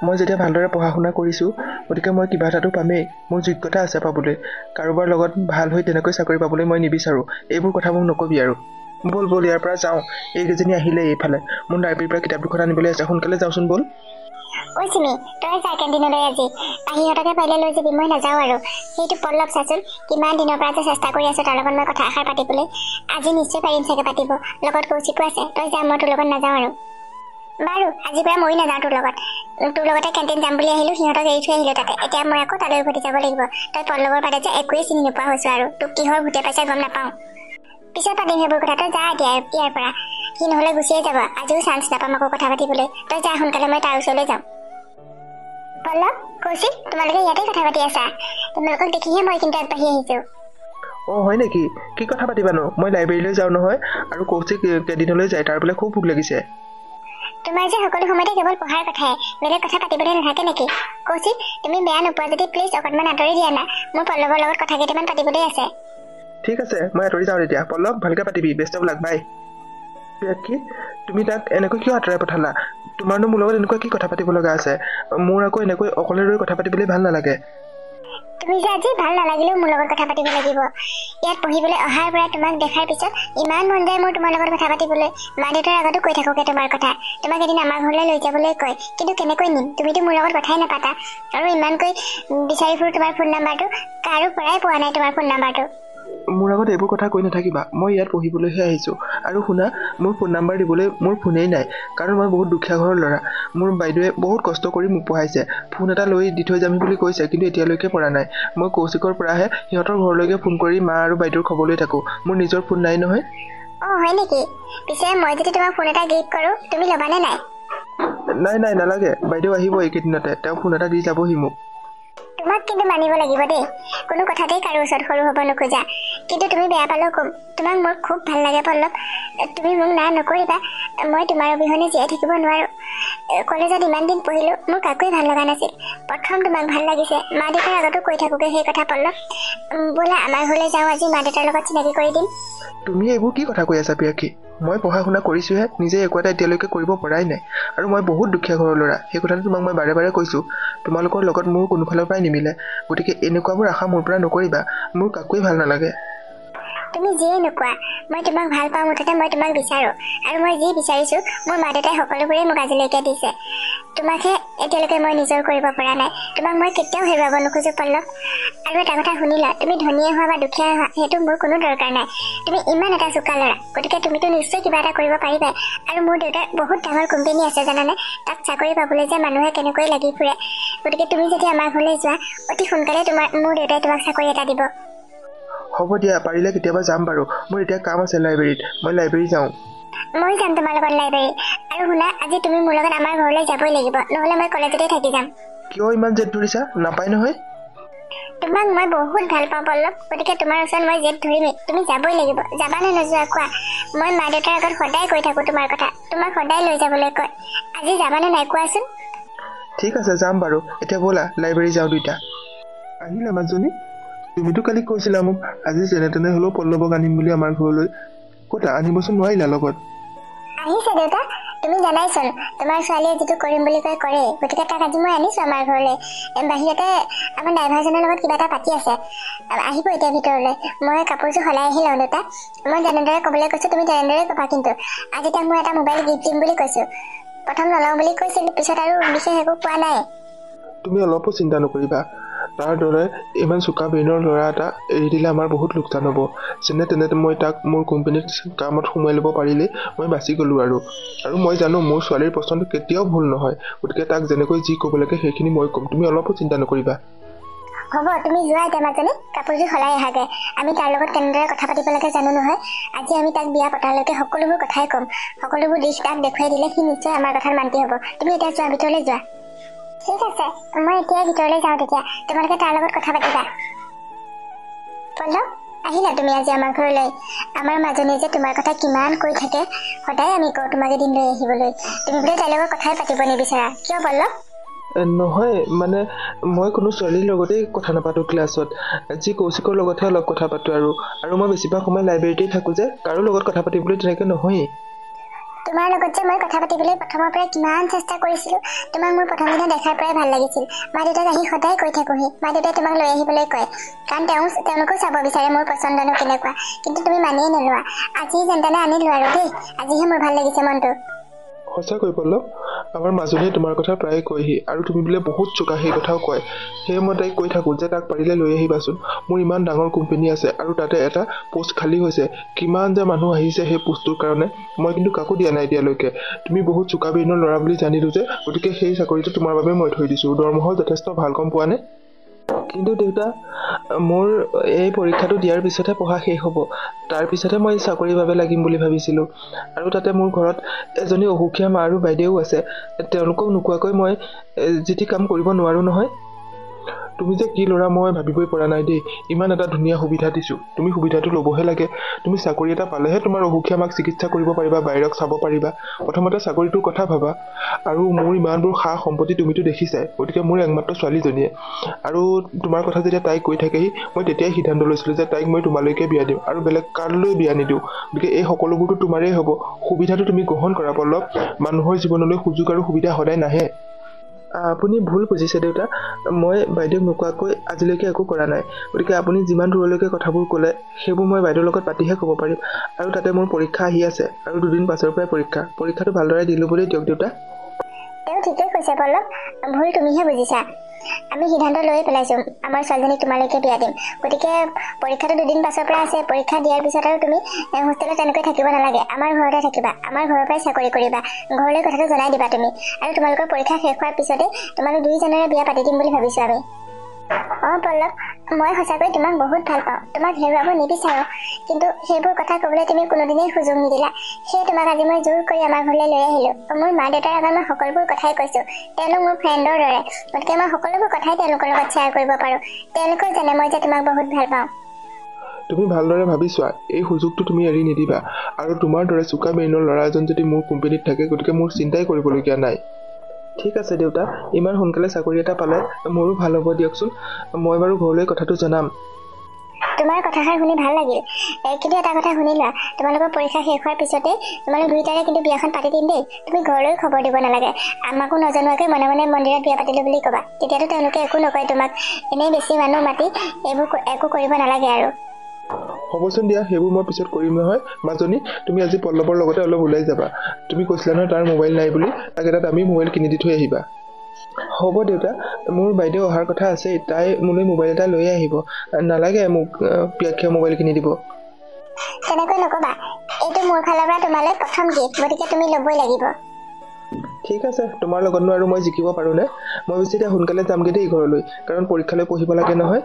মই যেতিয়া ভালদৰে পঢ়া শুনা কৰিছোঁ গতিকে মই কিবা এটাতো পামেই মোৰ যোগ্যতা আছে পাবলৈ কাৰোবাৰ লগত ভাল হৈ তেনেকৈ চাকৰি পাবলৈ মই নিবিচাৰোঁ এইবোৰ কথা মোক নকবি আৰু বল ইয়াৰ পৰা যাওঁ এইকেইজনী আহিলে এইফালে মোৰ লাইব্ৰেৰীৰ পৰা কিতাপ দুখন আনিবলৈ আছে সোনকালে যাওঁচোন বল
চিমি তই যা কেণ্টিনলৈ আজি আহিহঁতকে পাৰিলে লৈ যাবি মই নাযাওঁ আৰু সেইটো পল্লৱ চাচোন কিমান দিনৰ পৰা যে চেষ্টা কৰি আছোঁ তাৰ লগত মই কথা এষাৰ পাতিবলৈ আজি নিশ্চয় পাৰিম চাগে পাতিব লগত কৌশিকো আছে তই যা মই তোৰ লগত নাযাওঁ আৰু বাৰু আজিৰ পৰা ময়ো নাযাওঁ তোৰ লগতে কেণ্টিন যাম বুলি আহিলোঁ সিহঁতক এৰি থৈ আহিলোঁ তাতে এতিয়া মই আকৌ তালৈ উভতি যাব লাগিব তই পল্লৱৰ বাদে যে একোৱেই চিনি নোপোৱা হৈছোঁ আৰু তোক কিহৰ ভূতে পাইছে গম নাপাওঁ পিছত পাতিম সেইবোৰ কথা তই যা এতিয়া ইয়াৰ পৰা সি নহ'লে গুচিয়ে যাব আজিও চান্স নাপাম আকৌ কথা পাতিবলৈ তই যা সোনকালে মই তাৰ ওচৰলৈ যাওঁ পল্লৱ কৌশিক তোমালোকে ইয়াতে কথা পাতি আছা তোমালোকক দেখিহে মই কিন্তু আগবাঢ়ি আহিছোঁ
হয় নেকি কি কথা পাতিবানো মই লাইব্ৰেৰীলৈ যাওঁ নহয় আৰু কৌশিক কেণ্টিনলৈ যায় তাৰ বোলে খুব ভোক লাগিছে
তোমাৰ যে সকলো সময়তে কেৱল পঢ়াৰ কথাই বেলেগ কথা পাতিবলৈ নাথাকে নেকি কৌশিক তুমি বেয়া নোপোৱা যদি প্লিজ অকণমান আঁতৰি দিয়া না মোৰ পল্লৱৰ লগত কথা কেইটামান পাতিবলৈ আছে
ঠিক আছে মই আঁতৰি যাওঁ তেতিয়া পল্লৱ ভালকৈ পাতিবি বেষ্ট অফ লাক বাই কি তুমি তাক এনেকৈ কিয় আঁতৰাই পঠালা তোমাৰনো মোৰ লগত এনেকুৱা কি কথা পাতিব লগা আছে মোৰ আকৌ এনেকৈ অকলে ৰৈ কথা পাতিবলৈ ভাল নালাগে
তুমি যে আজি ভাল নালাগিলেও মোৰ লগত কথা পাতিব লাগিব ইয়াত পঢ়িবলৈ অহাৰ পৰা তোমাক দেখাৰ পিছত ইমান মন যায় মোৰ তোমাৰ লগত কথা পাতিবলৈ মা দেউতাৰ আগতো কৈ থাকোঁগে তোমাৰ কথা তোমাক এদিন আমাৰ ঘৰলৈ লৈ যাবলৈ কয় কিন্তু কেনেকৈ নিম তুমিতো মোৰ লগত কথাই নাপাতা আৰু ইমানকৈ বিচাৰি ফুৰোঁ তোমাৰ ফোন নাম্বাৰটো কাৰো পৰাই পোৱা নাই তোমাৰ ফোন নাম্বাৰটো
মোৰ আগত এইবোৰ কথা কৈ নাথাকিবা মই ইয়াত পঢ়িবলৈহে আহিছোঁ আৰু শুনা মোৰ ফোন নাম্বাৰ দিবলৈ মোৰ ফোনেই নাই কাৰণ মই বহুত দুখীয়া ঘৰৰ ল'ৰা মোৰ বাইদেৱে বহুত কষ্ট কৰি মোক পঢ়াইছে ফোন এটা লৈ দি থৈ যাম বুলি কৈছে কিন্তু এতিয়ালৈকে পৰা নাই মই কৌশিকৰ পৰাহে সিহঁতৰ ঘৰলৈকে ফোন কৰি মা আৰু বাইদেউৰ খবৰ লৈ থাকোঁ মোৰ নিজৰ ফোন নাই নহয়
হয় নেকি পিছে মই যদি তোমাক ফোন এটা গিফ্ট কৰোঁ তুমি ল'বানে নাই
নাই নালাগে বাইদেউ আহিব এইকেইদিনতে তেওঁ ফোন এটা দি যাবহি মোক
তোমাক কিন্তু মানিব লাগিব দেই কোনো কথাতেই কাৰো ওচৰত সৰু হ'ব নোখোজা কিন্তু তুমি বেয়া পালেও ক'ম তোমাক মোৰ খুব ভাল লাগে পল্লৱ তুমি মোক না নকৰিবা মই তোমাৰ অবিহনে জীয়াই থাকিব নোৱাৰোঁ কলেজত ইমান দিন পঢ়িলোঁ মোৰ কাকোৱেই ভাল লগা নাছিল প্ৰথম তোমাক ভাল লাগিছে মা দেউতাৰ আগতো কৈ থাকোঁগৈ সেই কথা পল্লৱ ব'লা আমাৰ ঘৰলৈ যাওঁ আজি মা দেউতাৰ লগত চিনাকি কৰি দিম
তুমি এইবোৰ কি কথা কৈ আছা পিয়াক্ষী মই পঢ়া শুনা কৰিছোঁহে নিজে একো এটা এতিয়ালৈকে কৰিব পৰাই নাই আৰু মই বহুত দুখীয়া ঘৰৰ ল'ৰা সেই কথাটো তোমাক মই বাৰে বাৰে কৈছোঁ তোমালোকৰ লগত মোৰ কোনোফালৰ পৰাই নিমিলে গতিকে এনেকুৱাবোৰ আশা মোৰ পৰা নকৰিবা মোৰ কাকোৱেই ভাল নালাগে
তুমি যিয়ে নোকোৱা মই তোমাক ভাল পাওঁ মুঠতে মই তোমাক বিচাৰোঁ আৰু মই যি বিচাৰিছোঁ মোৰ মা দেউতাই সকলোবোৰেই মোক আজিলৈকে দিছে তোমাকহে এতিয়ালৈকে মই নিজৰ কৰিব পৰা নাই তোমাক মই কেতিয়াও হেৰুৱাব নোখোজোঁ পল্লৱ আৰু এটা কথা শুনিলা তুমি ধনীয়ে হোৱা বা দুখীয়াই হোৱা সেইটো মোৰ কোনো দৰকাৰ নাই তুমি ইমান এটা চোকা ল'ৰা গতিকে তুমিতো নিশ্চয় কিবা এটা কৰিব পাৰিবাই আৰু মোৰ দেউতাৰ বহুত ডাঙৰ কোম্পানী আছে জানানে তাত চাকৰি পাবলৈ যে মানুহে কেনেকৈ লাগি ফুৰে গতিকে তুমি যদি আমাৰ ঘৰলৈ যোৱা অতি সোনকালে মোৰ দেউতাই তোমাক চাকৰি এটা দিব
হ'ব দিয়া পাৰিলে কেতিয়াবা যাম বাৰু মোৰ এতিয়া কাম আছে লাইব্ৰেৰীত মই লাইব্ৰেৰী যাওঁ
মই যাম তোমাৰ লগত লাইব্ৰেৰী আৰু শুনা আজি তুমি মোৰ লগত আমাৰ ঘৰলৈ যাবই লাগিব নহ'লে মই কলেজতে থাকি যাম
কিয় ইমান জেদ ধৰিছা নাপায় নহয়
তোমাক মই বহুত ভাল পাওঁ পল্লৱ গতিকে তোমাৰ ওচৰত মই জেদ ধৰিমেই তুমি যাবই লাগিব যাবা নে নোযোৱা কোৱা মই মা দেউতাৰ আগত সদায় কৈ থাকোঁ তোমাৰ কথা তোমাক সদায় লৈ যাবলৈ কয় আজি যাবানে নাই কোৱাচোন
ঠিক আছে যাম বাৰু এতিয়া ব'লা লাইব্ৰেৰী যাওঁ দুইটা আহিলা মাজনী তুমিতো কালি কৈছিলা মোক আজি যেনে তেনে হ'লেও পল্লৱক আনিম বুলি আমাৰ ঘৰলৈ ক'তা আনিবচোন নোৱাৰিলা লগত
আহিছে দেউতা তুমি জানাইচোন তোমাৰ ছোৱালীয়ে যিটো কৰিম বুলি কয় কৰে গতিকে তাক আজি মই আনিছোঁ আমাৰ ঘৰলৈ বাহিৰতে আমাৰ ড্ৰাইভাৰজনৰ লগত কিবা এটা পাতি আছে আহিব এতিয়া ভিতৰলৈ মই কাপোৰযোৰ সলাই আহি লওঁ দেউতা মই যেনেদৰে ক'বলৈ কৈছোঁ তুমি তেনেদৰে ক'বা কিন্তু আজি তাক মই এটা মোবাইল গিফ্ট দিম বুলি কৈছোঁ প্ৰথম নলওঁ বুলি কৈছিলোঁ পিছত আৰু বিশেষ একো কোৱা নাই
তুমি অলপো চিন্তা নকৰিবা তাৰ দৰে ইমান চোকা ব্ৰেইনৰ ল'ৰা এটা এৰি দিলে আমাৰ বহুত লোকচান হ'ব। যেনে তেনে মই তাক মোৰ কোম্পানীত কামত সোমাই ল'ব পাৰিলেই মই বাচি গ'লোঁ আৰু মই জানো মোৰ ছোৱালীৰ পচন্দ কেতিয়াও ভুল নহয়। গতিকে তাক যেনেকৈ যি ক'ব লাগে সেইখিনি মই ক'ম, তুমি অলপো চিন্তা নকৰিবা।
হ'ব, তুমি যোৱা এতিয়া মাজনী, কাপোৰযোৰ সলাই আহাগে। আমি তাৰ লগত কেনেদৰে কথা পাতিব লাগে জানো নহয়। আজি আমি তাক বিয়া পতালৈকে সকলোবোৰ কথাই ক'ম। সকলোবোৰ দিশ তাক দেখুৱাই দিলে সি নিশ্চয় আমাৰ কথাত মান্তি হ'ব। তুমি এতিয়া যোৱা, ভিতৰলৈ যোৱা। ঠিক আছে, মই এতিয়াই ভিতৰলৈ যাওঁ। তেতিয়া তোমালোকে তাৰ লগত কথা পাতিবা। পল্লৱ, আহিলা তুমি আজি আমাৰ ঘৰলৈ। আমাৰ মাজনী যে তোমাৰ কথা কিমান কৈ থাকে, সদায় আমি কওঁ তোমাক এদিন লৈ আহিবলৈ। তুমি বোলে তাইৰ লগত কথাই পাতিব নিবিচাৰা, কিয় পল্লৱ?
নহয় মানে মই কোনো ছোৱালীৰ লগতেই কথা নাপাতো ক্লাছত। যি কৌশিকৰ লগতহে অলপ কথা পাতো আৰু মই বেছিভাগ সময় লাইব্ৰেৰীতেই থাকোঁ যে কাৰো লগত কথা পাতিবলৈ তেনেকৈ নহয়েই।
তোমাৰ লগত যে মই কথা পাতিবলৈ প্ৰথমৰ পৰাই কিমান চেষ্টা কৰিছিলো। তোমাক মোৰ প্ৰথম দিনা দেখাৰ পৰাই ভাল লাগিছিল। মা দেউতাক আহি সদায় কৈ থাকোহি, মা দেউতাই তোমাক লৈ আহিবলৈ কয়, কাৰণ তেওঁলোকেও চাব বিচাৰে মোৰ পচন্দনো কেনেকুৱা। কিন্তু তুমি মানিয়ে নোলোৱা। আজি যেনে আনিলো আৰু দেই, আজিহে মোৰ ভাল লাগিছে মনটো।
সঁচাকৈ পল্লৱ, আমাৰ মাজনীয়ে তোমাৰ কথা প্ৰায়ে কয়হি আৰু তুমি বোলে বহুত চোকা সেই কথাও কয়। সেয়ে মই তাইক কৈ থাকোঁ যে তাক পাৰিলে লৈ আহিবাচোন। মোৰ ইমান ডাঙৰ কোম্পানী আছে আৰু তাতে এটা পোষ্ট খালী হৈছে। কিমান যে মানুহ আহিছে সেই পোষ্টটোৰ কাৰণে, মই কিন্তু কাকো দিয়া নাই এতিয়ালৈকে। তুমি বহুত চোকা ব্ৰেইনৰ ল'ৰা বুলি জানিলোঁ যে, গতিকে সেই চাকৰিটো তোমাৰ বাবে মই থৈ দিছোঁ। দৰমহাও যথেষ্ট ভাল, গম পোৱা নে? কিন্তু দেউতা, মোৰ এই পৰীক্ষাটো দিয়াৰ পিছতহে পঢ়া শেষ হ'ব। তাৰ পিছতহে মই চাকৰিৰ বাবে লাগিম বুলি ভাবিছিলোঁ। আৰু তাতে মোৰ ঘৰত এজনী অসুখীয়া মা আৰু বাইদেউ আছে। তেওঁলোকক নোকোৱাকৈ মই যিটি কাম কৰিব নোৱাৰোঁ নহয়। তুমি যে কি ল'ৰা মই ভাবিবই পৰা নাই দেই। ইমান এটা ধুনীয়া সুবিধা দিছোঁ, তুমি সুবিধাটো ল'বহে লাগে। তুমি চাকৰি এটা পালেহে তোমাৰ অসুখীয়া মাক চিকিৎসা কৰিব পাৰিবা, বাহিৰক চাব পাৰিবা। প্ৰথমতে চাকৰিটোৰ কথা ভাবা। আৰু মোৰ ইমানবোৰ সা সম্পত্তি তুমিতো দেখিছাই, গতিকে মোৰ একমাত্ৰ ছোৱালীজনীয়ে। আৰু তোমাৰ কথা যেতিয়া তাইক কৈ থাকেহি, মই তেতিয়াই সিদ্ধান্ত লৈছিলোঁ যে তাইক মই তোমালৈকে বিয়া দিম আৰু বেলেগ কাৰোলৈ বিয়া নিদিওঁ। গতিকে এই সকলোবোৰতো তোমাৰেই হ'ব। সুবিধাটো তুমি গ্ৰহণ কৰা পল্লৱ। মানুহৰ জীৱনলৈ সুযোগ আৰু সুবিধা সদায় নাহে। আপুনি ভুল বুজিছে দেউতা। মই বাইদেউক নোকোৱাকৈ আজিলৈকে একো কৰা নাই। গতিকে আপুনি যিমান দূৰলৈকে কথাবোৰ ক'লে সেইবোৰ মই বাইদেউৰ লগত পাতিহে ক'ব পাৰিম। আৰু তাতে মোৰ পৰীক্ষা আহি আছে আৰু 2 দিন পাছৰ পৰাই পৰীক্ষাটো ভালদৰে দিলোঁ বুলি দিয়ক দেউতা।
তেওঁ ঠিকেই কৈছে পল্লৱ, ভুল তুমিহে বুজিছা। আমি সিদ্ধান্ত লৈয়ে পেলাইছোঁ, আমাৰ ছোৱালীজনীক তোমালৈকে বিয়া দিম। গতিকে পৰীক্ষাটো 2 দিন পাছৰ পৰা আছে। পৰীক্ষা দিয়াৰ পিছত আৰু তুমি হোষ্টেলত তেনেকৈ থাকিব নালাগে, আমাৰ ঘৰতে থাকিবা। আমাৰ ঘৰৰ পৰাই চাকৰি কৰিবা। ঘৰলৈ কথাটো জনাই দিবা তুমি। আৰু তোমালোকৰ পৰীক্ষা শেষ হোৱাৰ পিছতে তোমালোক দুইজনৰে বিয়া পাতি দিম বুলি ভাবিছোঁ আমি। পল্লৱ, মই সঁচাকৈ তোমাক বহুত ভাল পাওঁ, তোমাক হেৰুৱাব নিবিচাৰোঁ। কিন্তু সেইবোৰ কথা ক'বলৈ তুমি কোনোদিনেই সুযোগ নিদিলা। সেয়ে তোমাক আজি মই জোৰ কৰি আমাৰ ঘৰলৈ লৈ আহিলোঁ। মোৰ মা দেউতাৰ আগত মই সকলোবোৰ কথাই কৈছোঁ। তেওঁলোক মোৰ ফ্ৰেণ্ডৰ দৰে, গতিকে মই সকলোবোৰ কথাই তেওঁলোকৰ লগত শ্বেয়াৰ কৰিব পাৰোঁ। তেওঁলোকেও জানে মই যে তোমাক বহুত ভাল পাওঁ।
তুমি ভালদৰে ভাবি চোৱা, এই সুযোগটো তুমি এৰি নিদিবা। আৰু তোমাৰ দৰে চোকা ব্ৰেইনৰ ল'ৰা এজন যদি মোৰ কোম্পানীত থাকে, গতিকে মোৰ চিন্তাই কৰিবলগীয়া নাই। ঠিক আছে দেউতা, ইমান সোনকালে চাকৰি এটা পালে মোৰো ভাল হ'ব দিয়কচোন। মই বাৰু ঘৰলৈ কথাটো জনাম।
তোমাৰ কথাষাৰ শুনি ভাল লাগিল। কিন্তু এটা কথা শুনি লোৱা, তোমালোকৰ পৰীক্ষা শেষ হোৱাৰ পিছতে তোমালোক দুয়োটাৰে কিন্তু বিয়াখন পাতি দিম দেই। তুমি ঘৰলৈ খবৰ দিব নালাগে। আমাকো নজনোৱাকৈ মনে মনে মন্দিৰত বিয়া পাতিলোঁ বুলি ক'বা। তেতিয়াতো তেওঁলোকে একো নকয় তোমাক। এনেই বেছি মানুহ মাতি এইবোৰ একো কৰিব নালাগে আৰু।
হ'বচোন দিয়া, সেইবোৰ মই পিছত কৰিম নহয়। মাজনী, তুমি আজি পল্লৱৰ লগতে অলপ ওলাই যাবা। তুমি কৈছিলা নহয় তাৰ মোবাইল নাই বুলি, তাক এটা দামী মোবাইল কিনি দি থৈ আহিবা। হ'ব দেউতা, মোৰ বাইদেউ অহাৰ কথা আছেই। তাই মোলৈ মোবাইল এটা লৈ আহিব। নালাগে মোক পিয়াক্ষীয় মোবাইল কিনি দিব।
তেনেকৈ নক'বা। এইটো মোৰ ফালৰ পৰা তোমালৈ প্ৰথম গিফ্ট, গতিকে তুমি ল'বই লাগিব।
ঠিক আছে, তোমাৰ লগতনো আৰু মই জিকিব পাৰোঁনে? মই বেছি এতিয়া সোনকালে যামগৈ দেই ঘৰলৈ, কাৰণ পৰীক্ষালৈ পঢ়িব লাগে নহয়।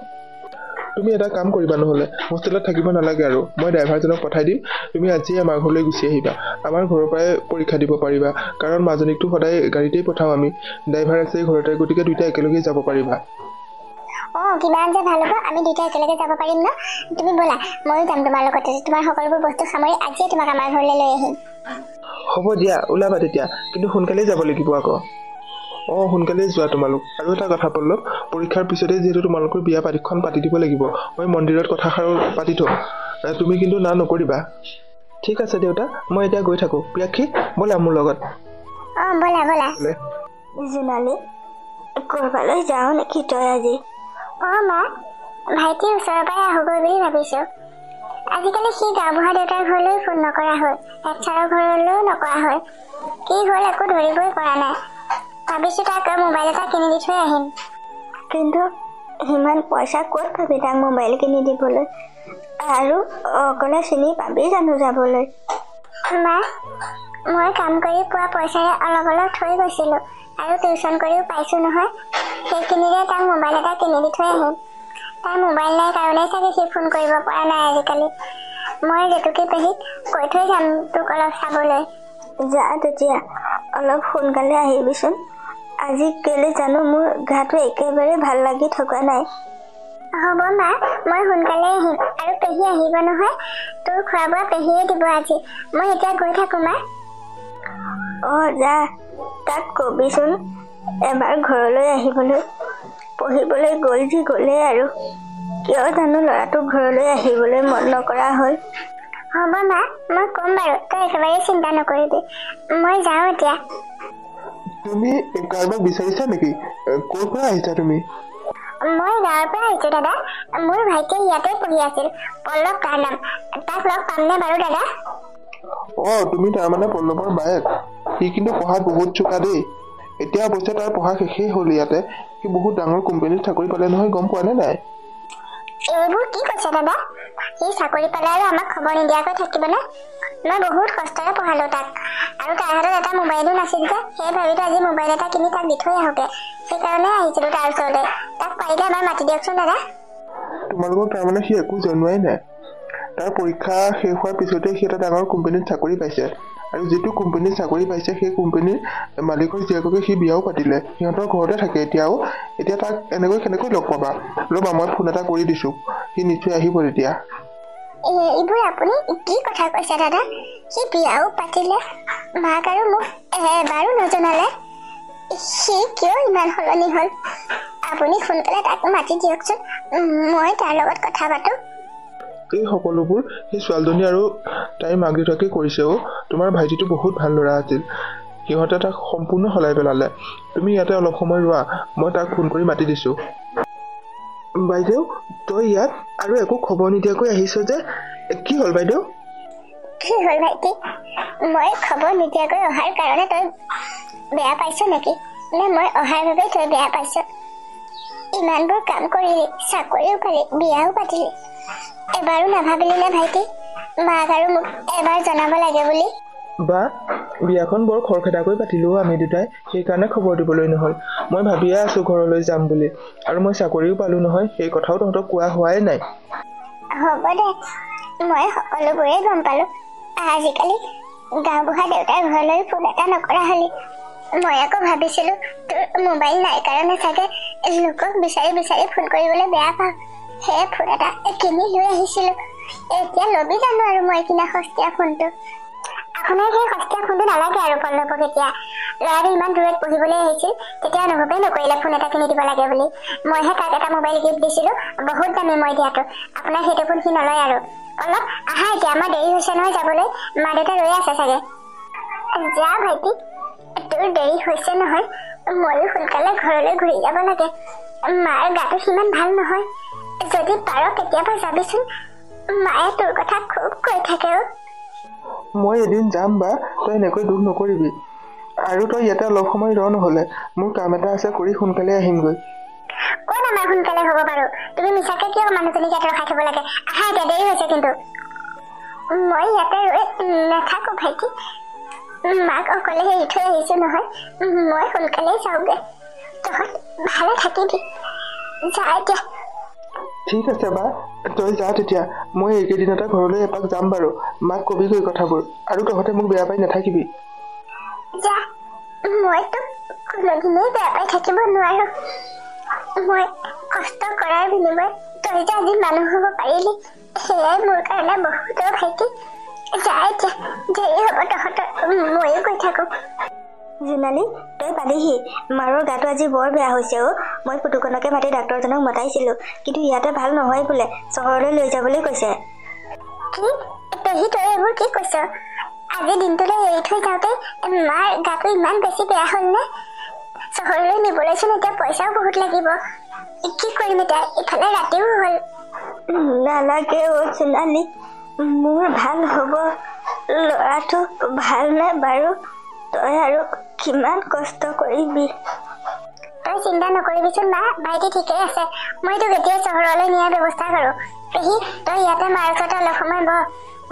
তুমি এটা কাম কৰিবা, নহ'লে হোষ্টেলত থাকিব নালাগে আৰু মই ড্ৰাইভাৰজনক পঠাই দিম। তুমি আজিয়ে আমাৰ ঘৰলৈ গুচি আহিবা। আমাৰ ঘৰৰ পৰাই পৰীক্ষা দিব পাৰিবা, কাৰণ মাজনীকতো সদায় গাড়ীতেই পঠাওঁ আমি। ড্ৰাইভাৰ আছে ঘৰতে, গতিকে দুইটা একেলগেই যাব পাৰিবা।
কিমান যে ভাল হ'ব, আমি দুইটা একেলগে যাব পাৰিম ন? তুমি ব'লা, ময়ো যাম তোমাৰ লগতে। তোমাৰ সকলোবোৰ বস্তু সামৰি আজিয়ে তোমাক আমাৰ ঘৰলৈ লৈ আহিম।
হ'ব দিয়া, ওলাবা তেতিয়া, কিন্তু সোনকালেই যাব লাগিব আকৌ। সোনকালেই যোৱা তোমালোক। আৰু এটা কথা পল্লৱ, পৰীক্ষাৰ পিছতেই যিহেতু তোমালোকৰ বিয়া পাতিখন পাতি দিব লাগিব, মই মন্দিৰত কথাষাৰো পাতি থ'ম। তুমি কিন্তু না নকৰিবা। ঠিক আছে দেউতা, মই এতিয়া গৈ থাকোঁ। পিয়াক্ষী, ব'লা মোৰ লগত।
ব'লা।
জোনালী, ক'ৰবালৈ যাওঁ নেকি তই আজি?
মা, ভাইটিৰ ওচৰৰ পৰাই আহোগৈ বুলি ভাবিছোঁ। আজিকালি সি গাঁওবুঢ়া দেউতাৰ ঘৰলৈ ফোন নকৰা হ'ল, হেড ছাৰৰ ঘৰলৈও নকৰা হ'ল। কি হ'ল একো ধৰিবই পৰা নাই। ভাবিছোঁ তাক মোবাইল এটা কিনি দি থৈ আহিম।
কিন্তু সিমান পইচা ক'ত পাবি তাক মোবাইল কিনি দিবলৈ আৰু অকলে চিনি পাবি জানো যাবলৈ
মা মই কাম কৰি পোৱা পইচাৰে অলপ অলপ থৈ গৈছিলোঁ আৰু টিউচন কৰিও পাইছোঁ নহয় সেইখিনিৰে তাক মোবাইল এটা কিনি দি থৈ আহিম তাৰ মোবাইল নাই কাৰণে চাগে সি ফোন কৰিব পৰা নাই আজিকালি মই জেতুকী পেহীক কৈ থৈ যাম তোক অলপ চাবলৈ
যা তেতিয়া অলপ সোনকালে আহিবিচোন আজি কেলে জানো মোৰ গাটো একেবাৰে ভাল লাগি থকা নাই
হ'ব মা মই সোনকালে আহিম আৰু পেহী আহিব নহয় তোৰ খোৱা বোৱা পেহীয়ে দিব আজি মই এতিয়া গৈ থাকোঁ মা
যা তাক কবিচোন এবাৰ ঘৰলৈ আহিবলৈ পঢ়িবলৈ গ'ল যি গ'লেই আৰু কিয় জানো ল'ৰাটো ঘৰলৈ আহিবলৈ মন নকৰা হ'ল
হ'ব মা মই ক'ম বাৰু তই একেবাৰে চিন্তা নকৰিবি মই যাওঁ এতিয়া
তুমি কাৰোবাক বিচাৰিছা নেকি ক'ৰ পৰা আহিছা তুমি
মই গাঁৱৰ পৰা আহিছোঁ দাদা মোৰ ভাইটিয়ে ইয়াতে পঢ়ি আছিল পল্লৱ তাৰ নাম তাক লগ পামনে বাৰু দাদা
তুমি তাৰমানে পল্লৱৰ বায়েক সি কিন্তু পঢ়াত বহুত চোকা দেই এতিয়া অৱশ্যে তাৰ পঢ়া শেষেই হ'ল ইয়াতে সি বহুত ডাঙৰ কোম্পানীত চাকৰি পালে নহয় গম পোৱা নে নাই
এইবোৰ কি কৈছে দাদা সি চাকৰি পালে আৰু আমাক খবৰ নিদিয়াকৈ থাকিবনে মই বহুত কষ্টৰে পঢ়ালোঁ তাক আৰু তাৰ হাতত এটা মোবাইলো নাছিল যে সেই ভাবিলোঁ আজি মোবাইল এটা কিনি তাক দি থৈ আহোঁগৈ সেইকাৰণে আহিছিলোঁ তাৰ ওচৰলৈ তাক পাৰিলে আমাৰ মাতি দিয়কচোন দাদা
তোমালোকক তাৰমানে সি একো জনোৱাই নাই তাৰ পৰীক্ষা শেষ হোৱাৰ পিছতে সি এটা ডাঙৰ কোম্পানীত চাকৰি পাইছে আৰু যিটো কোম্পানীত চাকৰি পাইছে সেই কোম্পানীৰ মালিকৰ জীয়েককে সি বিয়াও পাতিলে সিহঁতৰ ঘৰতে থাকে এতিয়া তাক কেনেকৈ লগ পাবা ৰ'বা মই ফোন এটা কৰি দিছোঁ সি নিশ্চয় আহিব তেতিয়া
এইবোৰ আপুনি কি কথা কৈছে দাদা সি বিয়াও পাতিলে মাক আৰু মোক এবাৰো নজনালে সি কিয় ইমান সলনি হ'ল আপুনি সোনকালে তাক মাতি দিয়কচোন মই তাৰ লগত কথা পাতোঁ
এই সকলোবোৰ সেই ছোৱালীজনী আৰু তাইৰ মাক দেউতাকে কৰিছে তোমাৰ ভাইটিটো বহুত ভাল ল'ৰা আছিল সিহঁতে তাক সম্পূৰ্ণ সলাই পেলালে তুমি ইয়াতে অলপ সময় ৰোৱা মই তাক ফোন কৰি মাতি দিছোঁ বাইদেউ তই ইয়াত আৰু একো খবৰ নিদিয়াকৈ আহিছ যে কি হ'ল বাইদেউ
কি হ'ল ভাইটি মই খবৰ নিদিয়াকৈ অহাৰ কাৰণে তই বেয়া পাইছ নেকি নে মই অহাৰ বাবে তই বেয়া পাইছ ইমানবোৰ কাম কৰিলি চাকৰিও পালি বিয়াও পাতিলি এবাৰো নাভাবিলি নে ভাইটি মাক আৰু মোক এবাৰ জনাব লাগে বুলি
বা বিয়াখন বৰ খৰখেদাকৈ পাতিলোঁ আমি দুটাই সেইকাৰণে খবৰ দিবলৈ নহ'ল মই ভাবিয়ে আছোঁ ঘৰলৈ যাম বুলি আৰু মই চাকৰিও পালোঁ নহয় সেই কথাও তহঁতক কোৱা হোৱাই নাই
হ'ব দে মই সকলোবোৰেই গম পালোঁ আজিকালি গাঁওবুঢ়া দেউতাৰ ঘৰলৈ ফোন এটা নকৰা হ'লি মই আকৌ ভাবিছিলোঁ তোৰ মোবাইল নাই কাৰণে চাগে লোকক বিচাৰি বিচাৰি ফোন কৰিবলৈ বেয়া পাওঁ সেয়ে ফোন এটা কিনি লৈ আহিছিলোঁ এতিয়া ল'বি জানো আৰু মই কিনা সস্তীয়া ফোনটো আপোনাৰ সেই সস্তীয়া ফোনটো নালাগে আৰু পল্লৱক এতিয়া ল'ৰাটো ইমান দূৰত পঢ়িবলৈ আহিছিল তেতিয়া অনুভৱেই নকৰিলে ফোন এটা কিনি দিব লাগে বুলি মইহে তাক এটা মোবাইল গিফ্ট দিছিলোঁ বহুত দামী মই দিয়াটো আপোনাৰ সেইটো ফোন সি নলয় আৰু অলপ আহা এতিয়া আমাৰ দেৰি হৈছে নহয় যাবলৈ মা দেউতা ৰৈ আছে চাগে যা ভাইটি তোৰ দেৰি হৈছে নহয় ময়ো সোনকালে ঘৰলৈ ঘূৰি যাব লাগে মাৰ গাটো সিমান ভাল নহয় যদি পাৰ কেতিয়াবা যাবিচোন মায়ে তোৰ কথা খুব কৈ থাকে
মই এদিন যাম বা তই এনেকৈ দুখ নকৰিবি আৰু তই ইয়াতে অলপ সময় ৰ নহ'লে মোৰ কাম এটা আছে কৰি সোনকালে আহিমগৈ
ক'ত আমাৰ সোনকালে হ'ব বাৰু তুমি মিছাকে কিয় মানুহজনীক ইয়াতে ৰখাই থ'ব লাগে আহা এতিয়া দেৰি হৈছে কিন্তু মই ইয়াতে ৰৈ নাথাকোঁ ভাইটি মাক অকলে এৰি থৈ আহিছোঁ নহয় মই সোনকালেই যাওঁগৈ তহঁত ভালে থাকিবি যা এতিয়া
ঠিক আছে বা তই যা তেতিয়া মই এইকেইদিনতে ঘৰলৈ এপাক যাম বাৰু মাক কবিগৈ কথাবোৰ আৰু তহঁতে মোক বেয়া পাই নাথাকিবি
যা মই তোক কোনোদিনেই বেয়া পাই থাকিব নোৱাৰোঁ মই কষ্ট কৰাৰ বিনিময়ত তই যে আজি মানুহ হ'ব পাৰিলি সেয়াই মোৰ কাৰণে বহুত ভাইটি যা এতিয়া দেৰি হ'ব তহঁতৰ ময়ো কৈ থাকোঁ
জোনালী তই পালিহি মাৰৰ গাটো আজি বৰ বেয়া হৈছে মই পুতুকণকে মাতি ডাক্তৰজনক মতাইছিলোঁ কিন্তু ইয়াতে ভাল নহয় বোলে চহৰলৈ লৈ যাবলৈ কৈছে
কি পেহী তই এইবোৰ কি কৈছ আজি দিনটোলৈ এৰি থৈ যাওঁতে মাৰ গাটো ইমান বেছি বেয়া হ'ল নে চহৰলৈ নিবলৈচোন এতিয়া পইচাও বহুত লাগিব কি কৰিম এতিয়া ইফালে ৰাতিও হ'ল
নালাগে জোনালী মোৰ ভাল হ'ব ল'ৰাটো ভাল নে বাৰু তই আৰু কিমান কষ্ট কৰিবি
তই চিন্তা নকৰিবিচোন মা, ভাইটি ঠিকেই আছে। মই তোক এতিয়া চহৰলৈ নিয়াৰ ব্যৱস্থা কৰোঁ। পেহী তই ইয়াতে মাৰ ওচৰতে অলপ সময় বহ,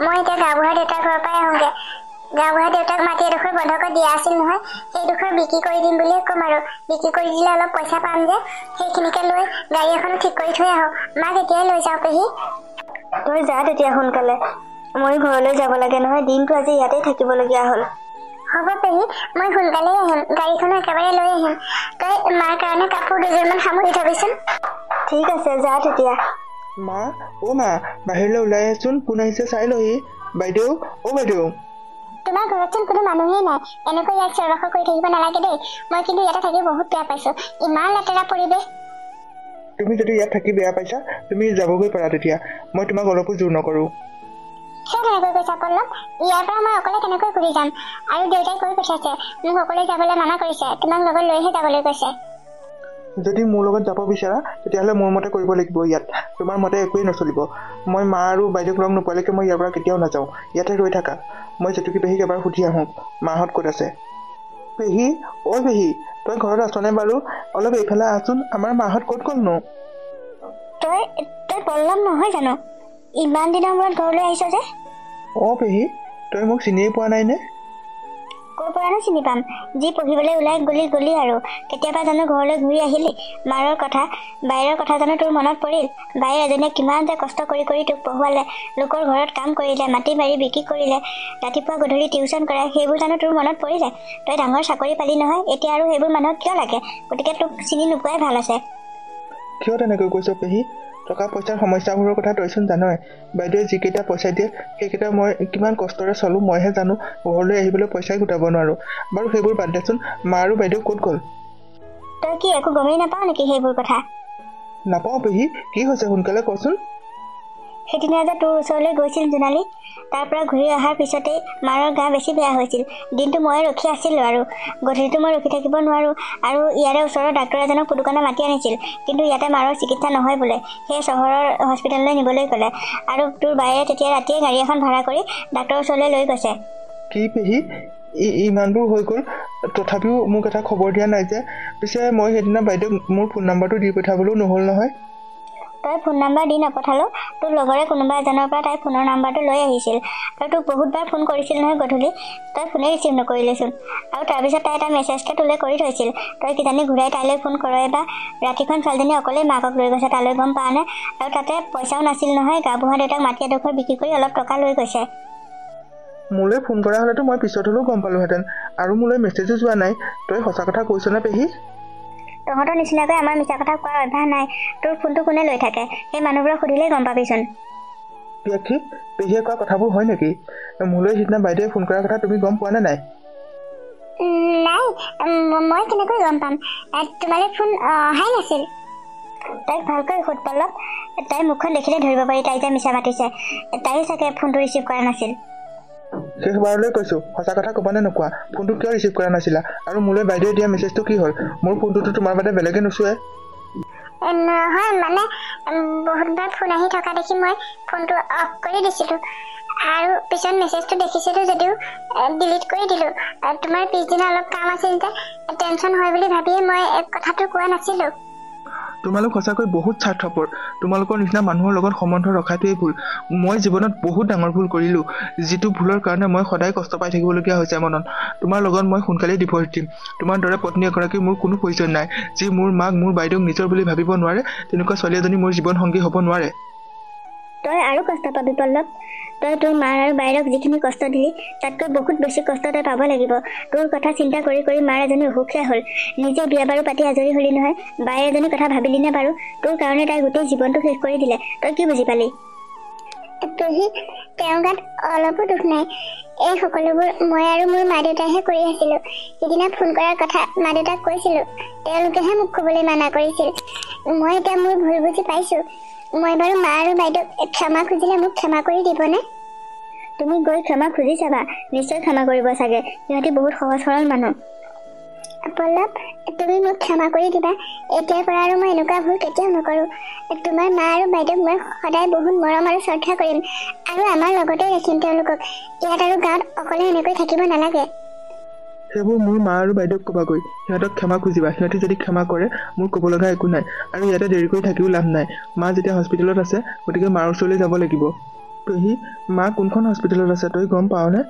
মই এতিয়া গাঁওবুঢ়া দেউতাৰ ঘৰৰ পৰাই আহোঁগৈ। গাঁওবুঢ়া দেউতাক মাটি এডোখৰ বন্ধকত দিয়া আছিল নহয়, সেইডোখৰ বিক্ৰী কৰি দিম বুলিয়ে ক'ম আৰু। বিক্ৰী কৰি দিলে অলপ পইচা পাম যে, সেইখিনিকে লৈ গাড়ী এখনো ঠিক কৰি থৈ আহোঁ। মাক এতিয়াই লৈ যাওঁ পেহী।
তই যা তেতিয়া সোনকালে, মই ঘৰলৈ যাব লাগে নহয়, দিনটো আজি ইয়াতেই থাকিবলগীয়া হ'ল।
হ'ব পেহী, মই সোনকালেই আহিম, গাড়ীখনো একেবাৰে লৈ আহিম। তই মাৰ কাৰণে কাপোৰ দুযোৰমান সামৰি থবিচোন।
ঠিক আছে, যা তেতিয়া।
মা, অ' মা, বাহিৰলৈ ওলাই আহচোন, কোন আহিছে চাই লহি। বাইদেউ, অ' বাইদেউ।
তোমাৰ ঘৰতচোন কোনো মানুহেই নাই, এনেকৈ ইয়াত চিঞৰ বাখৰ কৰি থাকিব নালাগে দেই। মই কিন্তু ইয়াতে থাকি বহুত বেয়া পাইছোঁ, ইমান লেতেৰা পৰিৱেশ।
তুমি যদি ইয়াত থাকি বেয়া পাইছা, তুমি যাবগৈ পাৰা তেতিয়া, মই তোমাক অলপো জোৰ নকৰোঁ।
কিয় তেনেকৈ কৈছা পল্লৱ? ইয়াৰ পৰা মই অকলে কেনেকৈ ঘূৰি যাম? আৰু দেউতাই কৈ পঠিয়াইছে মোক অকলে যাবলৈ মানা কৰিছে, তোমাক লগত লৈহে যাবলৈ কৈছে।
যদি মোৰ লগত যাব বিচাৰা তেতিয়াহ'লে মোৰ মতে কৰিব লাগিব। ইয়াত তোমাৰ মতে একোৱেই নচলিব। মই মা আৰু বাইদেউক লগ নোপোৱালৈকে মই ইয়াৰ পৰা কেতিয়াও নাযাওঁ। ইয়াতে ৰৈ থাকা, মই জেতুকী পেহীক এবাৰ সুধি আহোঁ মাহঁত ক'ত আছে। পেহী, অ' পেহী, তই ঘৰত আছনে বাৰু? অলপ এইফালে আহচোন, আমাৰ মাহঁত ক'ত গ'লনো?
তই পল্লৱ নহয় জানো? ইমান দিনৰ মূৰত ঘৰলৈ আহিছ যে?
অ' পেহী, তই মোক চিনিয়ে পোৱা নাইনে?
ক'ৰ পৰানো চিনি পাম? যি পঢ়িবলৈ ওলাই গলি আৰু কেতিয়াবা জানো ঘৰলৈ ঘূৰি আহিলি? মাৰৰ কথা, বাইৰৰ কথা জানো তোৰ মনত পৰিল? বাইৰ এজনীয়ে কিমান যে কষ্ট কৰি তোক পঢ়ুৱালে, লোকৰ ঘৰত কাম কৰিলে, মাটি বাৰী বিক্ৰী কৰিলে, ৰাতিপুৱা গধূলি টিউচন কৰায়, সেইবোৰ জানো তোৰ মনত পৰিলে? তই ডাঙৰ চাকৰি পালি নহয়, এতিয়া আৰু সেইবোৰ মানুহক কিয় লাগে? গতিকে তোক চিনি নোপোৱাই ভাল আছে।
কিয় তেনেকৈ কৈছ পেহী? টকা পইচাৰ সমস্যাবোৰৰ কথা তইচোন জানই। বাইদেৱে যিকেইটা পইচা দিয়ে সেইকেইটা মই কিমান কষ্টৰে চলোঁ মইহে জানো। ঘৰলৈ আহিবলৈ পইচাই গোটাব নোৱাৰোঁ। বাৰু সেইবোৰ বাদ দেচোন, মা আৰু বাইদেউ ক'ত গ'ল?
তই কি একো গমেই নাপাওঁ নেকি সেইবোৰ কথা?
নাপাওঁ পেহী, কি হৈছে সোনকালে কচোন।
সেইদিনা যে তোৰ ওচৰলৈ গৈছিল জোনালী, তাৰ পৰা ঘূৰি অহাৰ পিছতেই মাৰৰ গা বেছি বেয়া হৈছিল। দিনটো মই ৰখি আছিলোঁ আৰু গধূলিটো মই ৰখি থাকিব নোৱাৰোঁ, আৰু ইয়াৰে ওচৰৰ ডাক্তৰ এজনক পুতুকনে মাতি আনিছিল, কিন্তু ইয়াতে মাৰৰ চিকিৎসা নহয় বোলে। সেই চহৰৰ হস্পিটেললৈ নিবলৈ ক'লে, আৰু তোৰ বাইৰে তেতিয়া ৰাতিয়ে গাড়ী এখন ভাড়া কৰি ডাক্তৰৰ ওচৰলৈ লৈ গৈছে।
কি পেহী, ইমানবোৰ হৈ গ'ল তথাপিও মোক এটা খবৰ দিয়া নাই যে? পিছে মই সেইদিনা বাইদেউক মোৰ ফোন নাম্বাৰটো দি পঠাবলৈও নহ'ল নহয়।
তই ফোন নাম্বাৰ দি নপঠালোঁ, তোৰ লগৰে কোনোবা এজনৰ পৰা তাই ফোনৰ নাম্বাৰটো লৈ আহিছিল, আৰু তোক বহুতবাৰ ফোন কৰিছিল নহয় গধূলি, তই ফোনেই ৰিচিভ নকৰিলেচোন। আৰু তাৰপিছত তাই এটা মেছেজকে তোলৈ কৰি থৈছিল, তই কিজানি ঘূৰাই তাইলৈ ফোন কৰই বা ৰাতিখন ছোৱালীজনী অকলেই মাকক লৈ গৈছে তালৈ, গম পাৱ নে? আৰু তাতে পইচাও নাছিল নহয়, গাঁওবুঢ়া দেউতাক মাটি এডোখৰ বিক্ৰী কৰি অলপ টকা লৈ গৈছে।
মোলৈ ফোন কৰা হ'লেতো মই পিছত হ'লেও গম পালোহেঁতেন, আৰু মোলৈ মেছেজো যোৱা নাই। তই সঁচা কথা কৈছনে পেহী?
তহঁতৰ নিচিনাকৈ আমাৰ মিছা কথা কোৱাৰ অভ্যাস নাই। তোৰ ফোনটো কোনে লৈ থাকে সেই মানুহবোৰক সুধিলেই গম পাবিচোন।
কি পেহীয়ে কোৱা কথাবোৰ হয় নেকি? মোলৈ সিদিনা বাইদেৱে ফোন কৰাৰ কথা তুমি গম পোৱা নে নাই?
নাই, মই কেনেকৈ গম পাম? তোমালৈ ফোন অহাই নাছিল।
তাইক ভালকৈ সোধ পল্লৱ, তাইৰ মুখখন দেখিলে ধৰিব পাৰি তাই যে মিছা মাতিছে। তাইও চাগে ফোনটো ৰিচিভ কৰা নাছিল।
শেষবাৰলৈ কৈছোঁ, সঁচা কথা ক'বা নে নোকোৱা? ফোনটো কিয় ৰিচিভ কৰা নাছিলা? আৰু মোলৈ বাইদেৱে দিয়া মেছেজটো কি হ'ল? মোৰ ফোনটোতো তোমাৰ বাদে বেলেগে নোচোৱে।
নহয় মানে বহুতবাৰ ফোন আহি থকা দেখি মই ফোনটো অফ কৰি দিছিলোঁ, আৰু পিছত মেছেজটো দেখিছিলোঁ যদিও ডিলিট কৰি দিলোঁ। তোমাৰ পিছদিনা অলপ কাম আছিল যে, টেনশ্যন হয় বুলি ভাবিয়ে মই কথাটো কোৱা নাছিলোঁ।
তোমালোক সঁচাকৈ বহুত স্বাৰ্থপৰ। তোমালোকৰ নিচিনা মানুহৰ লগত সম্বন্ধ ৰখাটোৱেই ভুল। মই জীৱনত বহুত ডাঙৰ ভুল কৰিলোঁ, যিটো ভুলৰ কাৰণে মই সদায় কষ্ট পাই থাকিবলগীয়া হৈছে মনত। তোমাৰ লগত মই সোনকালেই ডিভৰ্চ দিম। তোমাৰ দৰে পত্নী এগৰাকী মোৰ কোনো প্ৰয়োজন নাই, যি মোৰ মাক মোৰ বাইদেউক নিজৰ বুলি ভাবিব নোৱাৰে। তেনেকুৱা ছোৱালী এজনী মোৰ জীৱন সংগী হ'ব নোৱাৰে।
তই আৰু কষ্ট পাবি পল্লৱ। তই তোৰ মাৰ আৰু বাইৰক যিখিনি কষ্ট দিলি তাতকৈ বহুত বেছি কষ্ট তই পাব লাগিব। তোৰ কথা চিন্তা কৰি মাৰ এজনী অসুখীয়া হ'ল, নিজে বিয়া বাৰু পাতি আজৰি হলি নহয়, বাইৰ এজনী কথা ভাবিলি নে বাৰু? তোৰ কাৰণে তাই গোটেই জীৱনটো শেষ কৰি দিলে, তই কি বুজি পালি?
পেহী, তেওঁৰ গাত অলপো দুখ নাই। এই সকলোবোৰ মই আৰু মোৰ মা দেউতাইহে কৰি আছিলোঁ। সিদিনা ফোন কৰাৰ কথা মা দেউতাক কৈছিলোঁ, তেওঁলোকেহে মোক ক'বলৈ মানা কৰিছিল। মই এতিয়া মোৰ ভুল বুজি পাইছোঁ। মই বাৰু মা আৰু বাইদেউক ক্ষমা খুজিলে মোক ক্ষমা কৰি দিবনে?
তুমি গৈ ক্ষমা খুজি চাবা, নিশ্চয় ক্ষমা কৰিব চাগে। সিহঁতি বহুত সহজ সৰল মানুহ।
পল্লৱ, তুমি মোক ক্ষমা কৰি দিবা। এতিয়াৰ পৰা আৰু মই এনেকুৱা ভুল কেতিয়াও নকৰোঁ। তোমাৰ মা আৰু বাইদেউক মই সদায় বহুত মৰম আৰু শ্ৰদ্ধা কৰিম, আৰু আমাৰ লগতে ৰাখিম তেওঁলোকক। ইয়াত আৰু গাঁৱত অকলে এনেকৈ থাকিব নালাগে।
সেইবোৰ মোৰ মা আৰু বাইদেউক ক'বাগৈ, সিহঁতক ক্ষমা খুজিবা। সিহঁতে যদি ক্ষমা কৰে মোৰ ক'ব লগা একো নাই, আৰু ইয়াতে দেৰি কৰি থাকিও লাভ নাই। মা যেতিয়া হস্পিটেলত আছে গতিকে মাৰ ওচৰলৈ যাব লাগিব। পেহী, মা কোনখন হস্পিটেলত আছে তই গম পাৱনে?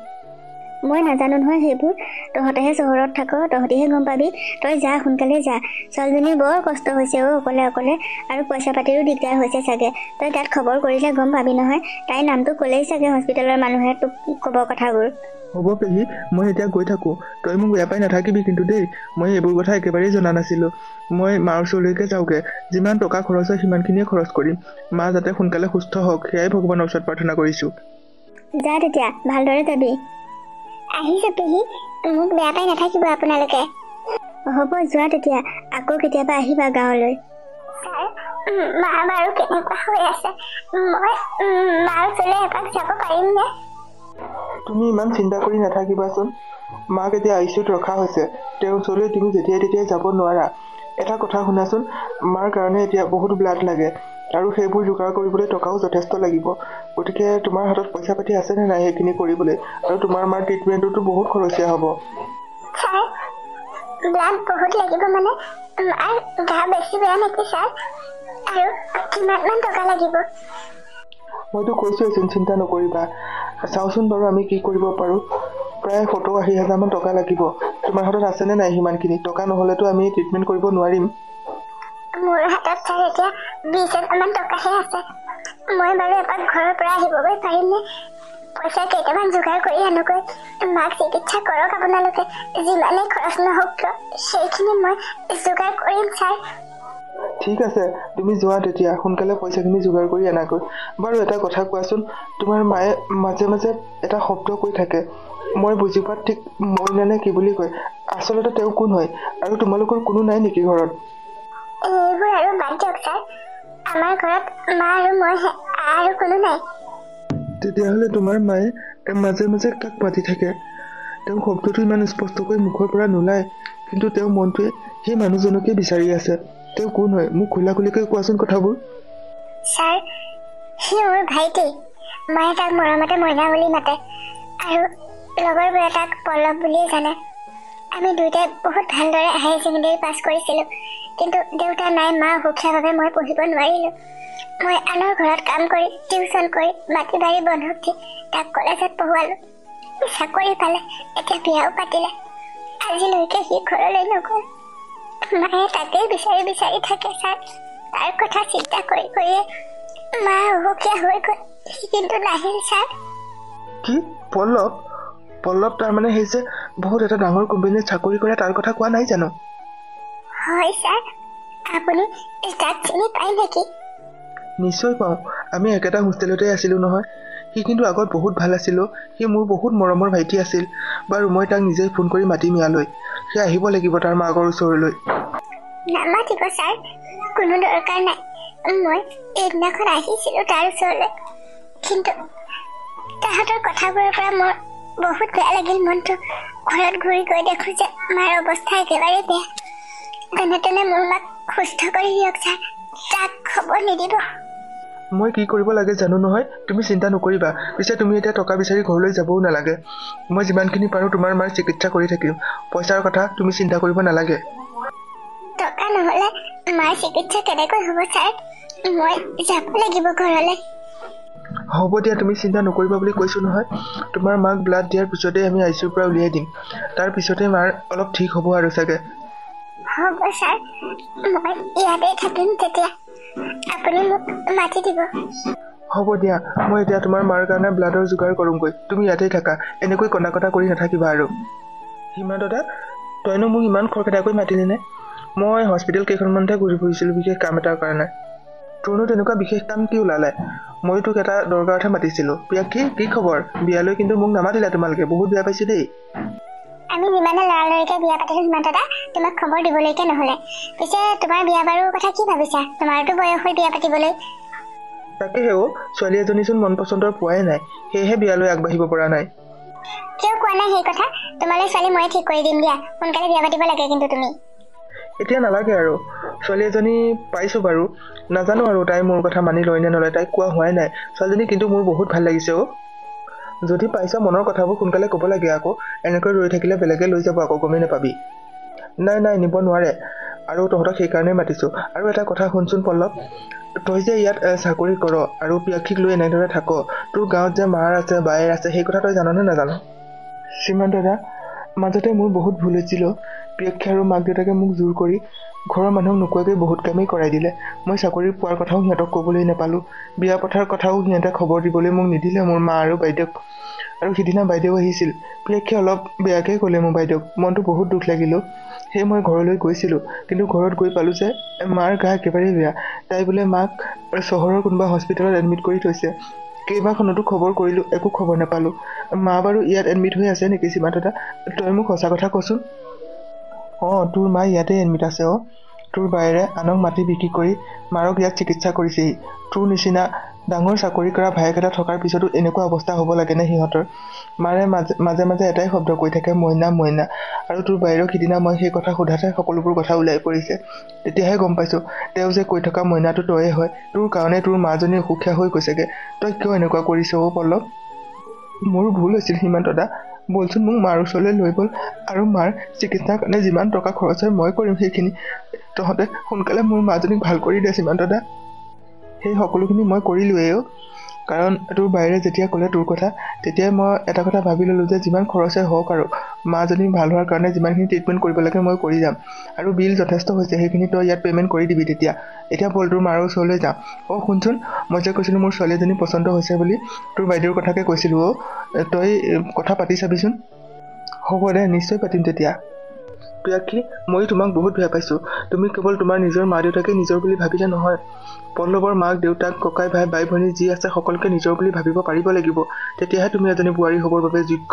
মই নাজানো নহয় সেইবোৰ, তহঁতেহে চহৰত থাক, তহঁতিহে গম পাবি। তই যা, সোনকালে যা। ছোৱালীজনীৰ বৰ কষ্ট হৈছে অকলে অকলে, আৰু পইচা পাতিৰো দিগদাৰ হৈছে চাগে। তই তাত খবৰ কৰিলে গম পাবি নহয়। তাইৰ নামটো ক'লেই চাগে হস্পিটেলৰ মানুহে তোক ক'ব কথাবোৰ।
হ'ব পেহী, মই এতিয়া গৈ থাকোঁ। তই মোক বেয়া পাই নাথাকিবি কিন্তু দেই। মই এইবোৰ কথা একেবাৰেই জনা নাছিলোঁ। মই মাৰ ওচৰলৈকে যাওঁগৈ। যিমান টকা খৰচ হয় সিমানখিনিয়ে খৰচ কৰিম। মা যাতে সোনকালে সুস্থ হওক সেয়াই ভগৱানৰ ওচৰত প্ৰাৰ্থনা কৰিছোঁ।
যা তেতিয়া, ভালদৰে যাবি।
আহিছোঁ পেহী, মোক বেয়া পাই নাথাকিব আপোনালোকে।
হ'ব যোৱা তেতিয়া, আকৌ কেতিয়াবা আহিবা গাঁৱলৈ।
ছাৰ, মা বাৰু কেনেকুৱা হৈ আছে? মই মাৰ ওচৰলৈ এপাক যাব পাৰিমনে?
তুমি ইমান চিন্তা কৰি নাথাকিবাচোন। মাক এতিয়া ICUত ৰখা হৈছে। তেওঁৰ ওচৰলৈ তুমি যেতিয়াই তেতিয়াই যাব নোৱাৰা। এটা কথা শুনাচোন, মাৰ কাৰণে এতিয়া বহুত ব্লাড লাগে, আৰু সেইবোৰ যোগাৰ কৰিবলৈ টকাও যথেষ্ট লাগিব। গতিকে তোমাৰ হাতত পইচা পাতি আছেনে নাই সেইখিনি কৰিবলৈ? আৰু তোমাৰ মাৰ ট্ৰিটমেণ্টটোতো বহুত খৰচীয়া হ'ব।
ছাৰ, ব্লাড বহুত লাগিব মানে? মাৰ গা বেছি বেয়া নেকি ছাৰ? আৰু কিমানমান টকা লাগিব?
মইতো কৈছোৱেচোন চিন্তা নকৰিবা। চাওঁচোন বাৰু আমি কি কৰিব পাৰোঁ। প্ৰায় 70-80 হাজাৰমান টকা লাগিব। তোমাৰ হাতত আছেনে নাই সিমানখিনি টকা? নহ'লেতো আমি ট্ৰিটমেণ্ট কৰিব নোৱাৰিম।
মোৰ হাতত ছাৰ এতিয়া 20 হাজাৰমান টকাহে আছে। মই বাৰু এপাক ঘৰৰ পৰা আহিবগৈ পাৰিমনে? পইচা কেইটামান যোগাৰ কৰি আনোগৈ। মাক চিকিৎসা কৰক আপোনালোকে। যিমানেই খৰচ নহওক কিয় সেইখিনি মই যোগাৰ কৰিম ছাৰ।
ঠিক আছে, তুমি যোৱা তেতিয়া। সোনকালে পইচাখিনি যোগাৰ কৰি আনাগৈ। বাৰু এটা কথা কোৱাচোন, তোমাৰ মায়ে মাজে মাজে এটা শব্দ কৈ থাকে। মই বুজি পোৱাত ঠিক মইনা নে কি বুলি কয়। আচলতে তেওঁ কোন হয়? আৰু তোমালোকৰ কোনো নাই নেকি ঘৰত?
এইবোৰ আৰু বাদ দিয়ক ছাৰ। আমাৰ ঘৰত মা আৰু মইহে, আৰু কোনো নাই।
তেতিয়াহ'লে তোমাৰ মায়ে মাজে মাজে কাক মাতি থাকে? তেওঁ শব্দটো ইমান স্পষ্টকৈ মুখৰ পৰা নোলায়, কিন্তু তেওঁৰ মনটোৱে সেই মানুহজনকে বিচাৰি আছে। তেওঁ কোন হয়? মোক খোলাখুলিকৈ কোৱাচোন কথাবোৰ।
ছাৰ, সি মোৰ ভাইটি। মায়ে তাক মৰমতে মইনা বুলি মাতে, আৰু লগৰবোৰে তাক পল্লৱ বুলিয়ে জানে। আমি দুয়োটাই বহুত ভালদৰে হায়াৰ ছেকেণ্ডেৰী পাছ কৰিছিলোঁ, কিন্তু দেউতা নাই, মা অসুখীয়াৰ বাবে মই পঢ়িব নোৱাৰিলোঁ। মই আনৰ ঘৰত কাম কৰি, টিউচন কৰি, মাটি বাৰী বন্ধক দি তাক কলেজত পঢ়ুৱালোঁ। চাকৰি পালে, এতিয়া বিয়াও পাতিলে। আজিলৈকে সি ঘৰলৈ নগ'ল। মায়ে তাকেই বিচাৰি বিচাৰি থাকে ছাৰ। তাৰ কথা চিন্তা কৰি কৰিয়ে মা অসুখীয়া হৈ গ'ল। সি কিন্তু নাহিল ছাৰ।
কি? পল্লৱ? পল্লৱ তাৰমানে হৈছে বহুত এটা ডাঙৰ কোম্পানীত চাকৰি কৰে, তাৰ কথা কোৱা নাই জানো?
হয় ছাৰ। আপুনি তাক চিনি পায় নেকি?
নিশ্চয় পাওঁ। আমি একেটা হোষ্টেলতে আছিলোঁ নহয়। সি কিন্তু আগত বহুত ভাল আছিল। সি মোৰ বহুত মৰমৰ ভাইটি আছিল। বাৰু মই তাক নিজেই ফোন কৰি মাতিম ইয়ালৈ। সি আহিব লাগিব তাৰ মাকৰ ওচৰলৈ।
নামাতিব ছাৰ, কোনো দৰকাৰ নাই। মই এইদিনাখন আহিছিলোঁ তাৰ ওচৰলৈ, কিন্তু তাহাঁতৰ কথাবোৰৰ পৰা মোৰ বহুত বেয়া লাগিল মনটো। ঘৰত ঘূৰি গৈ দেখোঁ যে মাৰ অৱস্থা একেবাৰে বেয়া। যেনে তেনে মোৰ মাক সুস্থ কৰি দিয়ক ছাৰ। তাক খবৰ নিদিব।
মই কি কৰিব লাগে জানো নহয়। তুমি চিন্তা নকৰিবা। পিছে তুমি এতিয়া টকা বিচাৰি ঘৰলৈ যাবও নালাগে। মই যিমানখিনি পাৰোঁ তোমাৰ মাৰ চিকিৎসা কৰি থাকিম। পইচাৰ কথা তুমি চিন্তা কৰিব নালাগে।
টকা নহ'লে মাৰ চিকিৎসা কেনেকৈ হ'ব ছাৰ? মই যাব লাগিব ঘৰলৈ।
হ'ব দিয়া, তুমি চিন্তা নকৰিবা বুলি কৈছোঁ নহয়। তোমাৰ মাক ব্লাড দিয়াৰ পিছতেই আমি ICUৰ পৰা উলিয়াই দিম। তাৰ পিছতে মাৰ অলপ ঠিক হ'ব আৰু চাগে।
হ'ব ছাৰ, মই ইয়াতে থাকিম তেতিয়া। আপুনি মোক মাতি দিব।
হ'ব দিয়া, মই এতিয়া তোমাৰ মাৰ কাৰণে ব্লাডৰ যোগাৰ কৰোঁগৈ। তুমি ইয়াতেই থাকা। এনেকৈ কন্দা কটা কৰি নাথাকিবা আৰু। সীমা দাদা, তইনো মোক ইমান খৰখেদাকৈ মাতিলিনে? মই হস্পিটেল কেইখনমানতে ঘূৰি ফুৰিছিলোঁ বিশেষ কাম এটাৰ কাৰণে। তোৰনো তেনেকুৱা বিশেষ কাম কি ওলালে? ময়ো তোক এটা দৰকাৰতহে মাতিছিলোঁ। পিয়াক্ষী, কি খবৰ? বিয়ালৈ কিন্তু মোক নামাতিলা তোমালোকে, বহুত বেয়া পাইছে দেই।
আমি যিমানে লৰালৰিকে বিয়া পাতিলোঁ সীমা দাদা, তোমাক খবৰ দিবলৈকে নহ'লে। পিছে তোমাৰ বিয়া বাৰুৰ কথা কি ভাবিছা? তোমাৰতো বয়স হৈ বিয়া পাতিবলৈ।
তাকেহে ছোৱালী এজনীচোন মন পচন্দৰ পোৱাই নাই, সেয়েহে বিয়ালৈ আগবাঢ়িব পৰা নাই।
কিয় কোৱা নাই সেই কথা? তোমালৈ ছোৱালী মই ঠিক কৰি দিম দিয়া। সোনকালে বিয়া পাতিব লাগে কিন্তু তুমি।
এতিয়া নালাগে আৰু। ছোৱালী এজনী পাইছোঁ বাৰু। নাজানো আৰু তাই মোৰ কথা মানি লয় নে নলয়, তাইক কোৱা হোৱাই নাই। ছোৱালীজনী কিন্তু মোৰ বহুত ভাল লাগিছে যদি পাইছ মনৰ কথাবোৰ সোনকালে ক'ব লাগে আকৌ, এনেকৈ ৰৈ থাকিলে বেলেগে লৈ যাব আকৌ, গমেই নাপাবি। নাই নিব নোৱাৰে, আৰু তহঁতক সেইকাৰণেই মাতিছোঁ। আৰু এটা কথা শুনচোন পল্লৱ, তই যে ইয়াত চাকৰি কৰ আৰু প্ৰিয়াক্ষীক লৈ এনেদৰে থাক, তোৰ গাঁৱত যে মাৰ আছে বায়েৰ আছে সেই কথা তই জাননে নাজানো? সীমান্ত দা, মাজতে মোৰ বহুত ভুল হৈছিল। প্ৰিয়াক্ষী আৰু মাক দেউতাকে মোক জোৰ কৰি ঘৰৰ মানুহক নোকোৱাকৈ বহুত কামেই কৰাই দিলে। মই চাকৰি পোৱাৰ কথাও সিহঁতক ক'বলৈ নাপালোঁ। বিয়া পথাৰ কথাও সিহঁতে খবৰ দিবলৈ মোক নিদিলে, মোৰ মা আৰু বাইদেউক। আৰু সিদিনা বাইদেউ আহিছিল, প্ৰিয়াক্ষী অলপ বেয়াকৈ ক'লে মোৰ বাইদেউক। মনটো বহুত দুখ লাগিলোঁ। সেয়ে মই ঘৰলৈ গৈছিলোঁ, কিন্তু ঘৰত গৈ পালোঁ যে মাৰ গা একেবাৰেই বেয়া। তাই বোলে মাক চহৰৰ কোনোবা হস্পিটেলত এডমিট কৰি থৈছে। কেইবাখনতো খবৰ কৰিলোঁ, একো খবৰ নাপালোঁ। মা বাৰু ইয়াত এডমিট হৈ আছে নেকি সীমান্ত দা? তই মোক সঁচা কথা কচোন। তোৰ মা ইয়াতে এডমিট আছে। তোৰ বায়েৰে আনক মাটি বিক্ৰী কৰি মাৰক ইয়াত চিকিৎসা কৰিছেহি। তোৰ নিচিনা ডাঙৰ চাকৰি কৰা ভায়েক এটা থকাৰ পিছতো এনেকুৱা অৱস্থা হ'ব লাগেনে সিহঁতৰ? মাৰে মাজে মাজে এটাই শব্দ কৈ থাকে, মইনা মইনা। আৰু তোৰ বায়েৰক সিদিনা মই সেই কথা সোধাতে সকলোবোৰ কথা ওলাই পৰিছে। তেতিয়াহে গম পাইছোঁ তেওঁ যে কৈ থকা মইনাটো তয়ে হয়। তোৰ কাৰণে তোৰ মাজনী অসুখীয়া হৈ গৈছেগে। তই কিয় এনেকুৱা কৰিছ পল্লৱ? মোৰ ভুল হৈছিল সীমান্ত দা। বলচোন মোক মাৰ ওচৰলৈ লৈ ব'ল, আৰু মাৰ চিকিৎসাৰ কাৰণে যিমান টকা খৰচ হয় মই কৰিম সেইখিনি। তহঁতে সোনকালে মোৰ মাজনীক ভাল কৰি দে সীমান্ত দা। সেই সকলোখিনি মই কৰিলোৱেই। কাৰণ তোৰ বায়েৰে যেতিয়া ক'লে তোৰ কথা, তেতিয়াই মই এটা কথা ভাবি ল'লোঁ যে যিমান খৰচে হওক আৰু মাজনী ভাল হোৱাৰ কাৰণে যিমানখিনি ট্ৰিটমেণ্ট কৰিব লাগে মই কৰি যাম। আৰু বিল যথেষ্ট হৈছে, সেইখিনি তই ইয়াত পে'মেণ্ট কৰি দিবি তেতিয়া। এতিয়া বল তোৰ মাৰ ওচৰলৈ যাওঁ। শুনচোন, মই যে কৈছিলোঁ মোৰ ছোৱালীজনী পচন্দ হৈছে বুলি, তোৰ বাইদেউৰ কথাকে কৈছিলোঁ। তই কথা পাতি চাবিচোন। হ'ব দে, নিশ্চয় পাতিম তেতিয়া। প্ৰিয়াক্ষী, ময়ো তোমাক বহুত বেয়া পাইছোঁ। তুমি কেৱল তোমাৰ নিজৰ মা দেউতাকে নিজৰ বুলি ভাবিলে নহয়। পল্লৱৰ মাক দেউতাক ককাই ভাই বাই ভনী যি আছে সকলোকে নিজৰ বুলি ভাবিব পাৰিব লাগিব। তেতিয়াহে তুমি এজনী বোৱাৰী হ'বৰ বাবে যোগ্য।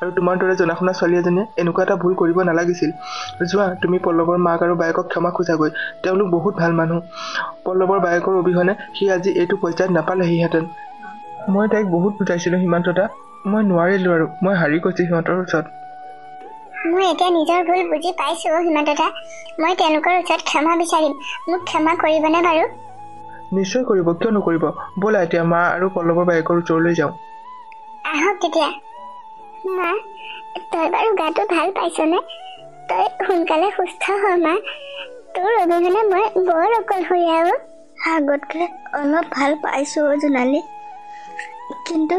আৰু তোমাৰ দৰে জনা শুনা ছোৱালী এজনীয়ে এনেকুৱা এটা ভুল কৰিব নালাগিছিল। যোৱা, তুমি পল্লৱৰ মাক আৰু বায়েকক ক্ষমা খোজাগৈ। তেওঁলোক বহুত ভাল মানুহ। পল্লৱৰ বায়েকৰ অবিহনে সি আজি এইটো পৰ্যায়ত নাপালেহিহেঁতেন। মই তাইক বহুত বুজাইছিলোঁ সীমান্ত দা, মই নোৱাৰিলোঁ আৰু মই হাৰি গৈছোঁ সিহঁতৰ ওচৰত।
মই এতিয়া নিজৰ ভুল বুজি পাইছোঁ সীমান্ত দা। মই তেওঁলোকৰ ওচৰত ক্ষমা বিচাৰিম। মোক ক্ষমা কৰিবনে বাৰু?
নিশ্চয় কৰিব, কিয় নকৰিব। ব'লা এতিয়া মা আৰু পল্লৱৰ বায়েকৰ ওচৰলৈ যাওঁ।
আহক তেতিয়া। মা, তই বাৰু গাটো ভাল পাইছনে? তই সোনকালে সুস্থ হ মা। তোৰ অবিহনে মই বৰ অকলশৰীয়া।
আগতকৈ অলপ ভাল পাইছোঁ জোনালী, কিন্তু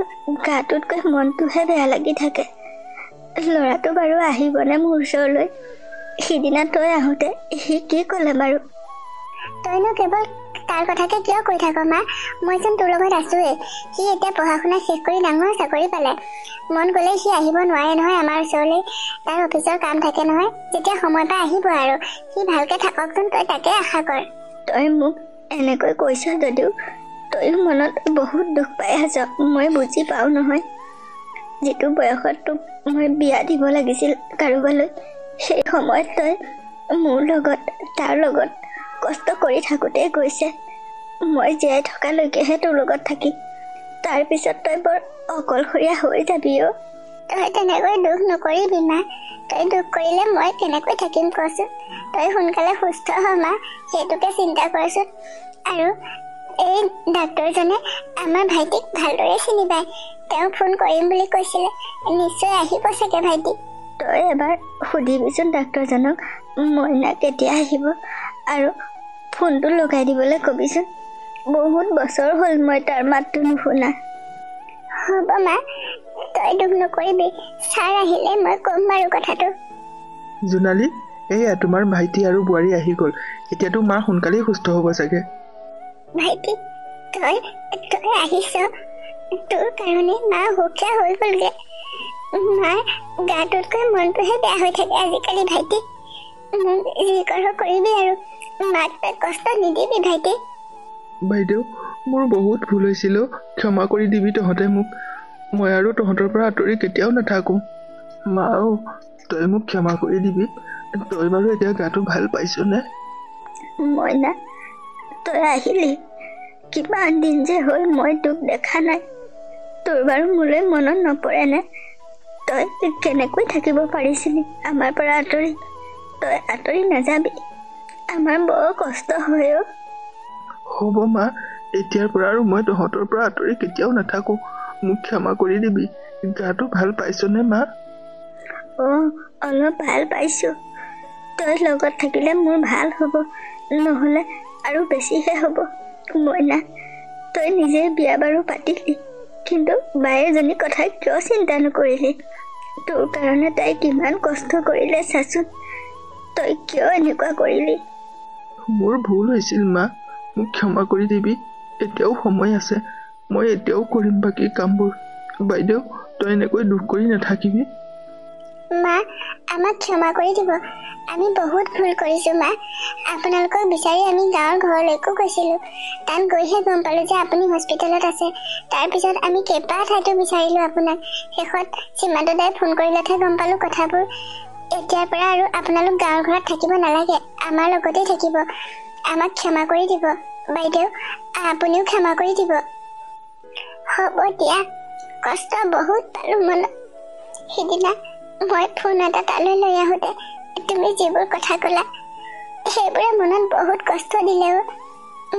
গাটোতকৈ মনটোহে বেয়া লাগি থাকে। ল'ৰাটো বাৰু আহিবনে মোৰ ওচৰলৈ? সিদিনা তই আহোঁতে সি কি ক'লে বাৰু?
তইনো কেৱল তাৰ কথাকে কিয় কৈ থাক মা? মইচোন তোৰ লগত আছোৱেই। সি এতিয়া পঢ়া শুনা শেষ কৰি ডাঙৰ চাকৰি পালে। মন গ'লে সি আহিব নোৱাৰে নহয় আমাৰ ওচৰলৈ। তাৰ অফিচৰ কাম থাকে নহয়। যেতিয়া সময় পাই আহিব আৰু। সি ভালকৈ থাককচোন, তই তাকে আশা কৰ।
তই মোক এনেকৈ কৈছ যদিও তইও মনত বহুত দুখ পাই আছ, মই বুজি পাওঁ নহয়। যিটো বয়সত তোক মই বিয়া দিব লাগিছিল কাৰোবালৈ, সেই সময়ত তই মোৰ লগত তাৰ লগত কষ্ট কৰি থাকোঁতেই গৈছে। মই জীয়াই থকালৈকেহে তোৰ লগত থাকি, তাৰপিছত তই বৰ অকলশৰীয়া হৈ যাবি।
তই তেনেকৈ দুখ নকৰিবি মা। তই দুখ কৰিলে মই কেনেকৈ থাকিম কচোন। তই সোনকালে সুস্থ হ মা, সেইটোকে চিন্তা কৰচোন। আৰু এই ডাক্তৰজনে আমাৰ ভাইটিক ভালদৰে চিনি পায়। তেওঁ ফোন কৰিম বুলি কৈছিলে। নিশ্চয় আহিব চাগে ভাইটি।
তই এবাৰ সুধিবিচোন ডাক্তৰজনক মইনা কেতিয়া আহিব, আৰু ফোনটো লগাই দিবলৈ কবিচোন। বহুত বছৰ হ'ল মই তাৰ মাতটো নুশুনা।
হ'ব মা, তই দুখ নকৰিবি। ছাৰ আহিলে মই ক'ম বাৰু কথাটো।
জোনালী, এয়া তোমাৰ ভাইটি আৰু বোৱাৰী আহি গ'ল। এতিয়াতো মা সোনকালেই সুস্থ হ'ব চাগে।
ভাইটি, তই আহিছ। তোৰ কাৰণে মা সুখীয়া হৈ গ'লগে। মাৰ গাটোতকৈ মনটোহে বেয়া হৈ থাকে আজিকালি ভাইটি। মোক যি কৰ কৰিবি আৰু মাক তই কষ্ট নিদিবি ভাইটি।
বাইদেউ, মোৰ বহুত ভুল হৈছিল। ক্ষমা কৰি দিবি তহঁতে মোক। মই আৰু তহঁতৰ পৰা আঁতৰি কেতিয়াও নাথাকোঁ। মাও, তই মোক ক্ষমা কৰি দিবি। তই বাৰু এতিয়া গাটো ভাল পাইছনে?
মইনা, তই আহিলি। কিমান দিন যে হ'ল মই তোক দেখা নাই। তোৰ বাৰু মোলৈ মনত নপৰেনে? তই কেনেকৈ থাকিব পাৰিছিলি আমাৰ পৰা আঁতৰি? তই আঁতৰি নাযাবি, আমাৰ বৰ কষ্ট হয়।
হ'ব মা, এতিয়াৰ পৰা আৰু মই তহঁতৰ পৰা আঁতৰি কেতিয়াও নাথাকোঁ। মোক ক্ষমা কৰি দিবি। গাটো ভাল পাইছনে মা?
অলপ ভাল পাইছোঁ। তই লগত থাকিলে মোৰ ভাল হ'ব, নহ'লে আৰু বেছিহে হ'ব। মইনা, তই নিজে বিয়া বাৰু পাতিলি, কিন্তু বায়েজনী কথা কিয় চিন্তা নকৰিলি? তোৰ কাৰণে তাই কিমান কষ্ট কৰিলে চাচোন। তই কিয় এনেকুৱা কৰিলি?
মোৰ ভুল হৈছিল মা, মোক ক্ষমা কৰি দিবি। এতিয়াও সময় আছে, মই এতিয়াও কৰিম বাকী কামবোৰ। বাইদেউ, তই এনেকৈ দুখ কৰি নাথাকিবি।
মা, আমাক ক্ষমা কৰি দিব। আমি বহুত ভুল কৰিছোঁ মা। আপোনালোকক বিচাৰি আমি গাঁৱৰ ঘৰলৈকো গৈছিলোঁ। তাত গৈহে গম পালোঁ যে আপুনি হস্পিটেলত আছে। তাৰপিছত আমি কেইবা ঠাইতো বিচাৰিলোঁ আপোনাক। শেষত সীমান্ত দাই ফোন কৰিলতহে গম পালোঁ কথাবোৰ। এতিয়াৰ পৰা আৰু আপোনালোক গাঁৱৰ ঘৰত থাকিব নালাগে, আমাৰ লগতেই থাকিব। আমাক ক্ষমা কৰি দিব বাইদেউ, আপুনিও ক্ষমা কৰি দিব। হ'ব দিয়া, কষ্ট বহুত পালোঁ মনত। সিদিনা মই ফোন এটা তালৈ লৈ আহোঁতে তুমি যিবোৰ কথা ক'লা, সেইবোৰে মনত বহুত কষ্ট দিলেও।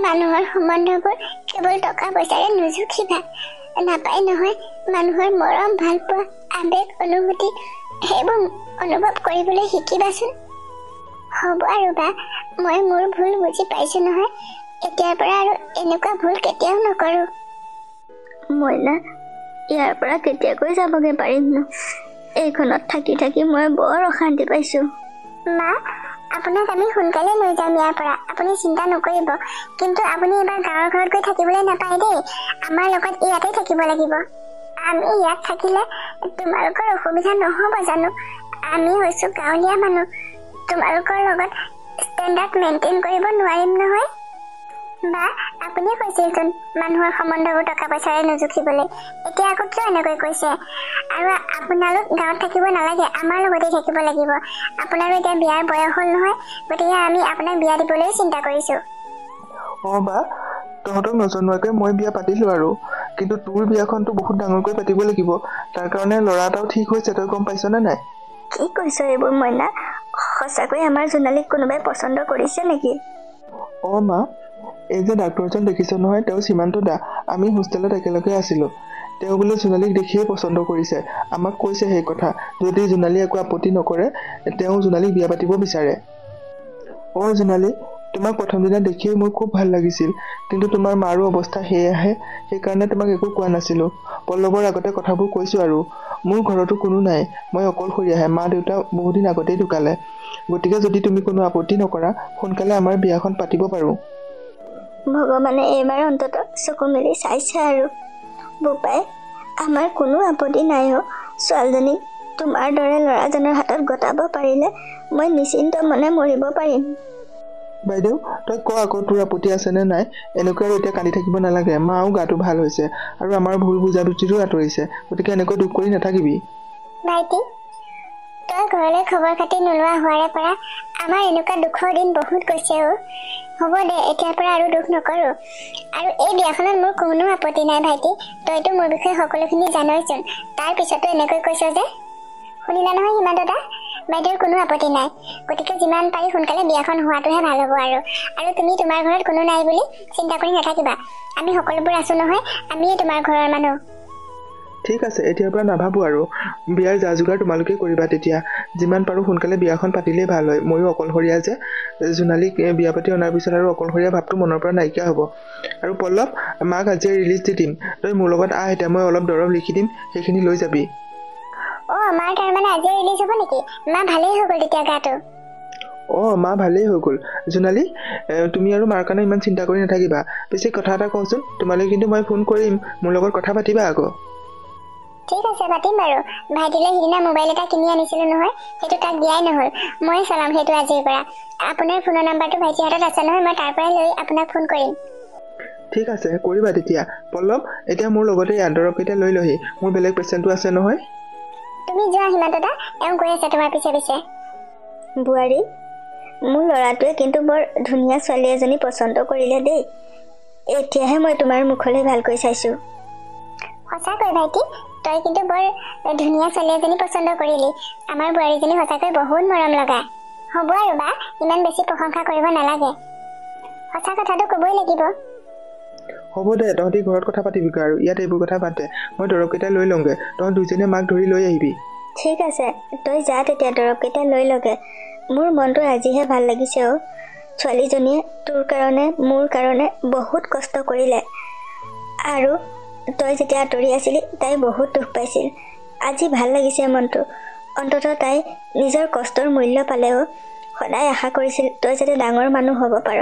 মানুহৰ সম্বন্ধবোৰ কেৱল টকা পইচাৰে নুজুখিবা। নাপায় নহয় মানুহৰ মৰম, ভাল পোৱা, আৱেগ, অনুভূতি, সেইবোৰ অনুভৱ কৰিবলৈ শিকিবাচোন। হ'ব আৰু বা, মই মোৰ ভুল বুজি পাইছোঁ নহয়। এতিয়াৰ পৰা আৰু এনেকুৱা ভুল কেতিয়াও নকৰোঁ।
মইনা, ইয়াৰ পৰা কেতিয়াকৈ যাবগৈ পাৰিমনো? এইখনত থাকি থাকি মই বৰ অশান্তি পাইছোঁ।
মা, আপোনাক আমি সোনকালে লৈ যাম ইয়াৰ পৰা, আপুনি চিন্তা নকৰিব। কিন্তু আপুনি এবাৰ গাঁৱৰ ঘৰত গৈ থাকিবলৈ নাপায় দেই। আমাৰ লগত ইয়াতে থাকিব লাগিব। আমি ইয়াত থাকিলে তোমালোকৰ অসুবিধা নহ'ব জানো? আমি হৈছোঁ গাঁৱলীয়া মানুহ, তোমালোকৰ লগত ষ্টেণ্ডাৰ্ড মেইনটেইন কৰিব নোৱাৰিম নহয়। বা, আপুনিয়ে কৈছিলচোন মানুহৰ সম্বন্ধবোৰ টকা পইচাৰে নুজুখিবলৈ। এতিয়া আকৌ কিয় এনেকৈ কৈছে? আৰু আপোনালোক গাঁৱত থাকিব নালাগে, আমাৰ লগতেই থাকিব লাগিব। আপোনাৰো এতিয়া বিয়াৰ বয়স হ'ল নহয়, গতিকে আমি আপোনাক বিয়া দিবলৈও চিন্তা কৰিছোঁ।
বা, তহঁতক নজনোৱাকৈ মই বিয়া পাতিলোঁ আৰু। কিন্তু তোৰ বিয়াখনতো বহুত ডাঙৰকৈ পাতিব লাগিব। তাৰ কাৰণে ল'ৰা এটাও ঠিক হৈছে, তই গম পাইছনে নাই?
কি কৈছ এইবোৰ মইনা? সঁচাকৈ আমাৰ জোনালীক কোনোবাই পচন্দ কৰিছে নেকি?
মা, এই যে ডাক্তৰজন দেখিছ নহয়, তেওঁ সীমান্ত দা। আমি হোষ্টেলত একেলগে আছিলোঁ। তেওঁ বোলে জোনালীক দেখিয়ে পচন্দ কৰিছে। আমাক কৈছে সেই কথা। যদি জোনালী একো আপত্তি নকৰে, তেওঁ জোনালীক বিয়া পাতিব বিচাৰে। জোনালী, তোমাক প্ৰথম দিনা দেখিয়ে মোৰ খুব ভাল লাগিছিল, কিন্তু তোমাৰ মাৰো অৱস্থা সেয়াহে। সেইকাৰণে তোমাক একো কোৱা নাছিলোঁ। পল্লৱৰ আগতে কথাবোৰ কৈছোঁ আৰু। মোৰ ঘৰতো কোনো নাই, মই অকলশৰীয়াহে। মা দেউতা বহুদিন আগতেই ঢুকালে। গতিকে যদি তুমি কোনো আপত্তি নকৰা, সোনকালে আমাৰ বিয়াখন পাতিব পাৰোঁ।
ভগৱানে এইবাৰ অন্তত চকু মেলি চাইছে আৰু। বোপাই, আমাৰ কোনো আপত্তি নাই। ছোৱালীজনীক তোমাৰ দৰে ল'ৰাজনৰ হাতত গতাব পাৰিলে মই নিশ্চিন্ত মনে মৰিব পাৰিম।
বাইদেউ, তই ক আকৌ তোৰ আপত্তি আছেনে নাই? এনেকৈ আৰু এতিয়া কান্দি থাকিব নালাগে। মাও গাটো ভাল হৈছে আৰু আমাৰ ভুল বুজাবুজিৰো আঁতৰিছে। গতিকে এনেকৈ দুখ কৰি নাথাকিবি।
ভাইটি, তই ঘৰলৈ খবৰ খাতি নোলোৱা হোৱাৰে পৰা আমাৰ এনেকুৱা দুখৰ দিন বহুত গৈছে। হ'ব দে, এতিয়াৰ পৰা আৰু দুখ নকৰোঁ। আৰু এই বিয়াখনত মোৰ কোনো আপত্তি নাই ভাইটি। তইতো মোৰ বিষয়ে সকলোখিনি জানইচোন, তাৰ পিছতো এনেকৈ কৈছ যে। শুনিলা নহয় সীমান্ত দা, বাইদেউৰ কোনো আপত্তি নাই। গতিকে যিমান পাৰি সোনকালে বিয়াখন হোৱাটোহে ভাল হ'ব। আৰু তুমি তোমাৰ ঘৰত কোনো নাই বুলি চিন্তা কৰি নাথাকিবা। আমি সকলোবোৰ আছোঁ নহয়, আমিয়ে তোমাৰ ঘৰৰ মানুহ।
ঠিক আছে, এতিয়াৰ পৰা নাভাবোঁ আৰু। বিয়াৰ যা যোগাৰ তোমালোকে কৰিবা। তেতিয়া যিমান পাৰোঁ সোনকালে বিয়াখন পাতিলেই ভাল হয়। ময়ো অকলশৰীয়া যে, জোনালীক বিয়া পাতি অনাৰ পিছত আৰু অকলশৰীয়া ভাৱটো মনৰ পৰা নাইকিয়া হ'ব। আৰু পল্লৱ, মাক আজিয়ে ৰিলিজ দি দিম। তই মোৰ লগত আহ, এতিয়া মই অলপ দৰৱ লিখি দিম, সেইখিনি লৈ যাবি।
মাৰ তাৰমানে আজিয়ে ৰিলিজ হ'ব নেকি? মা ভালেই হৈ গ'ল তেতিয়া গাটো?
মা ভালেই হৈ গ'ল। জোনালী, তুমি আৰু মাৰ কাৰণে ইমান চিন্তা কৰি নাথাকিবা। পিছে কথা এটা কওঁচোন, তোমালৈ কিন্তু মই ফোন কৰিম, মোৰ লগত কথা পাতিবা আকৌ।
ঠিক আছে, পাতিম বাৰু। ভাইটিলৈ সিদিনা মোবাইল এটা কিনি আনিছিলোঁ নহয়, সেইটো তাক দিয়াই নহ'ল। মই চলাম সেইটো আজিৰ পৰা। আপোনাৰ ফোনৰ নাম্বাৰটো ভাইটিৰ হাতত আছে নহয়, মই তাৰ পৰাই লৈ আপোনাক ফোন কৰিম।
ঠিক আছে, কৰিবা তেতিয়া। পল্লৱ, এতিয়া মোৰ লগতে দৰৱকেইটা লৈ লহি, মোৰ বেলেগ পেচেণ্টো আছে নহয়।
তুমি যোৱা সীমান্ত দা, এওঁ গৈ আছে তোমাৰ পিছে পিছে।
বোৱাৰী, মোৰ ল'ৰাটোৱে কিন্তু বৰ ধুনীয়া ছোৱালী এজনী পচন্দ কৰিলে দেই। এতিয়াহে মই তোমাৰ মুখলৈ ভালকৈ চাইছোঁ।
সঁচাকৈ ভাইটি, তই কিন্তু বৰ ধুনীয়া ছোৱালী এজনী পচন্দ কৰিলি। আমাৰ বোৱাৰীজনী সঁচাকৈ বহুত মৰম লগা। হ'ব আৰু বা, ইমান বেছি প্ৰশংসা কৰিব নালাগে। সঁচা কথাটো ক'বই লাগিব।
হ'ব দে, তহঁতি ঘৰত কথা পাতিবিগৈ আৰু ইয়াত এইবোৰ কথা পাতে। মই দৰৱকেইটা লৈ লওঁগৈ, তহঁত দুইজনীয়ে মাক ধৰি লৈ আহিবি।
ঠিক আছে, তই যা তেতিয়া দৰৱকেইটা লৈ লগে। মোৰ মনটো আজিহে ভাল লাগিছে অ'। ছোৱালীজনীয়ে তোৰ কাৰণে মোৰ কাৰণে বহুত কষ্ট কৰিলে, আৰু তই যেতিয়া আঁতৰি আছিলি তাই বহুত দুখ পাইছিল। আজি ভাল লাগিছে মনটো। অন্ততঃ তাই নিজৰ কষ্টৰ মূল্য পালেও। সদায় আশা কৰিছিল তই যাতে ডাঙৰ মানুহ হ'ব পাৰ,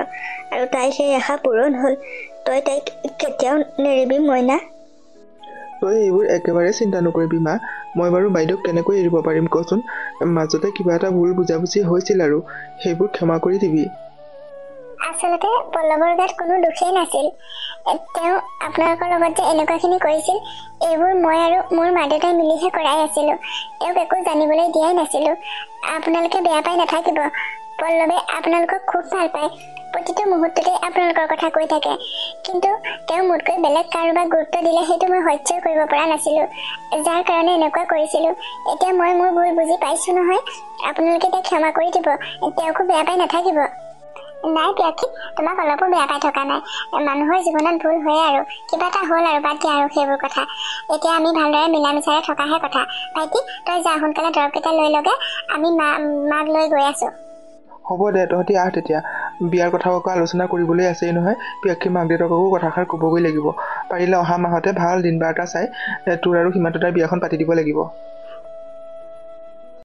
আৰু তাই সেই আশা পূৰণ হ'ল। তই তাইক কেতিয়াও নেৰিবি মইনা।
তই এইবোৰ একেবাৰে চিন্তা নকৰিবি মা। মই বাৰু বাইদেউক কেনেকৈ এৰিব পাৰিম কচোন। মাজতে কিবা এটা ভুল বুজাবুজি হৈছিল আৰু সেইবোৰ ক্ষমা কৰি দিবি।
আচলতে পল্লৱৰ গাত কোনো দোষেই নাছিল। তেওঁ আপোনালোকৰ লগত যে এনেকুৱাখিনি কৰিছিল, এইবোৰ মই আৰু মোৰ মা দেউতাই মিলিহে কৰাই আছিলোঁ। তেওঁক একো জানিবলৈ দিয়াই নাছিলোঁ। আপোনালোকে বেয়া পাই নাথাকিব। পল্লৱে আপোনালোকক খুব ভাল পায়, প্ৰতিটো মুহূৰ্ততে আপোনালোকৰ কথা কৈ থাকে। কিন্তু তেওঁ মোতকৈ বেলেগ কাৰোবাক গুৰুত্ব দিলে সেইটো মই সহ্য কৰিব পৰা নাছিলোঁ, যাৰ কাৰণে এনেকুৱা কৰিছিলোঁ। এতিয়া মই মোৰ ভুল বুজি পাইছোঁ নহয়। আপোনালোকে তাইক ক্ষমা কৰি দিব, তেওঁকো বেয়া পাই নাথাকিব। নাই প্ৰিয়াক্ষী, তোমাক অলপো বেয়া পাই থকা নাই। মানুহৰ জীৱনত ভুল হয়ে, আৰু কিবা এটা হ'ল আৰু বাদ দিয়া আৰু সেইবোৰ কথা। এতিয়া আমি ভালদৰে মিলা মিছাৰে থকাহে কথা। ভাইটি, তই যা সোনকালে দৰৱকেইটা লৈ লগে। আমি মাক লৈ গৈ আছোঁ।
হ'ব দে, তহঁতি আহ তেতিয়া। বিয়াৰ কথাও আকৌ আলোচনা কৰিবলৈ আছেই নহয়। প্ৰিয়াক্ষী মাক দেউতাককো কথাষাৰ ক'বগৈ লাগিব। পাৰিলে অহা মাহতে ভাল দিন বাৰ এটা চাই তোৰ আৰু সীমান্ত দাৰ বিয়াখন পাতি দিব লাগিব।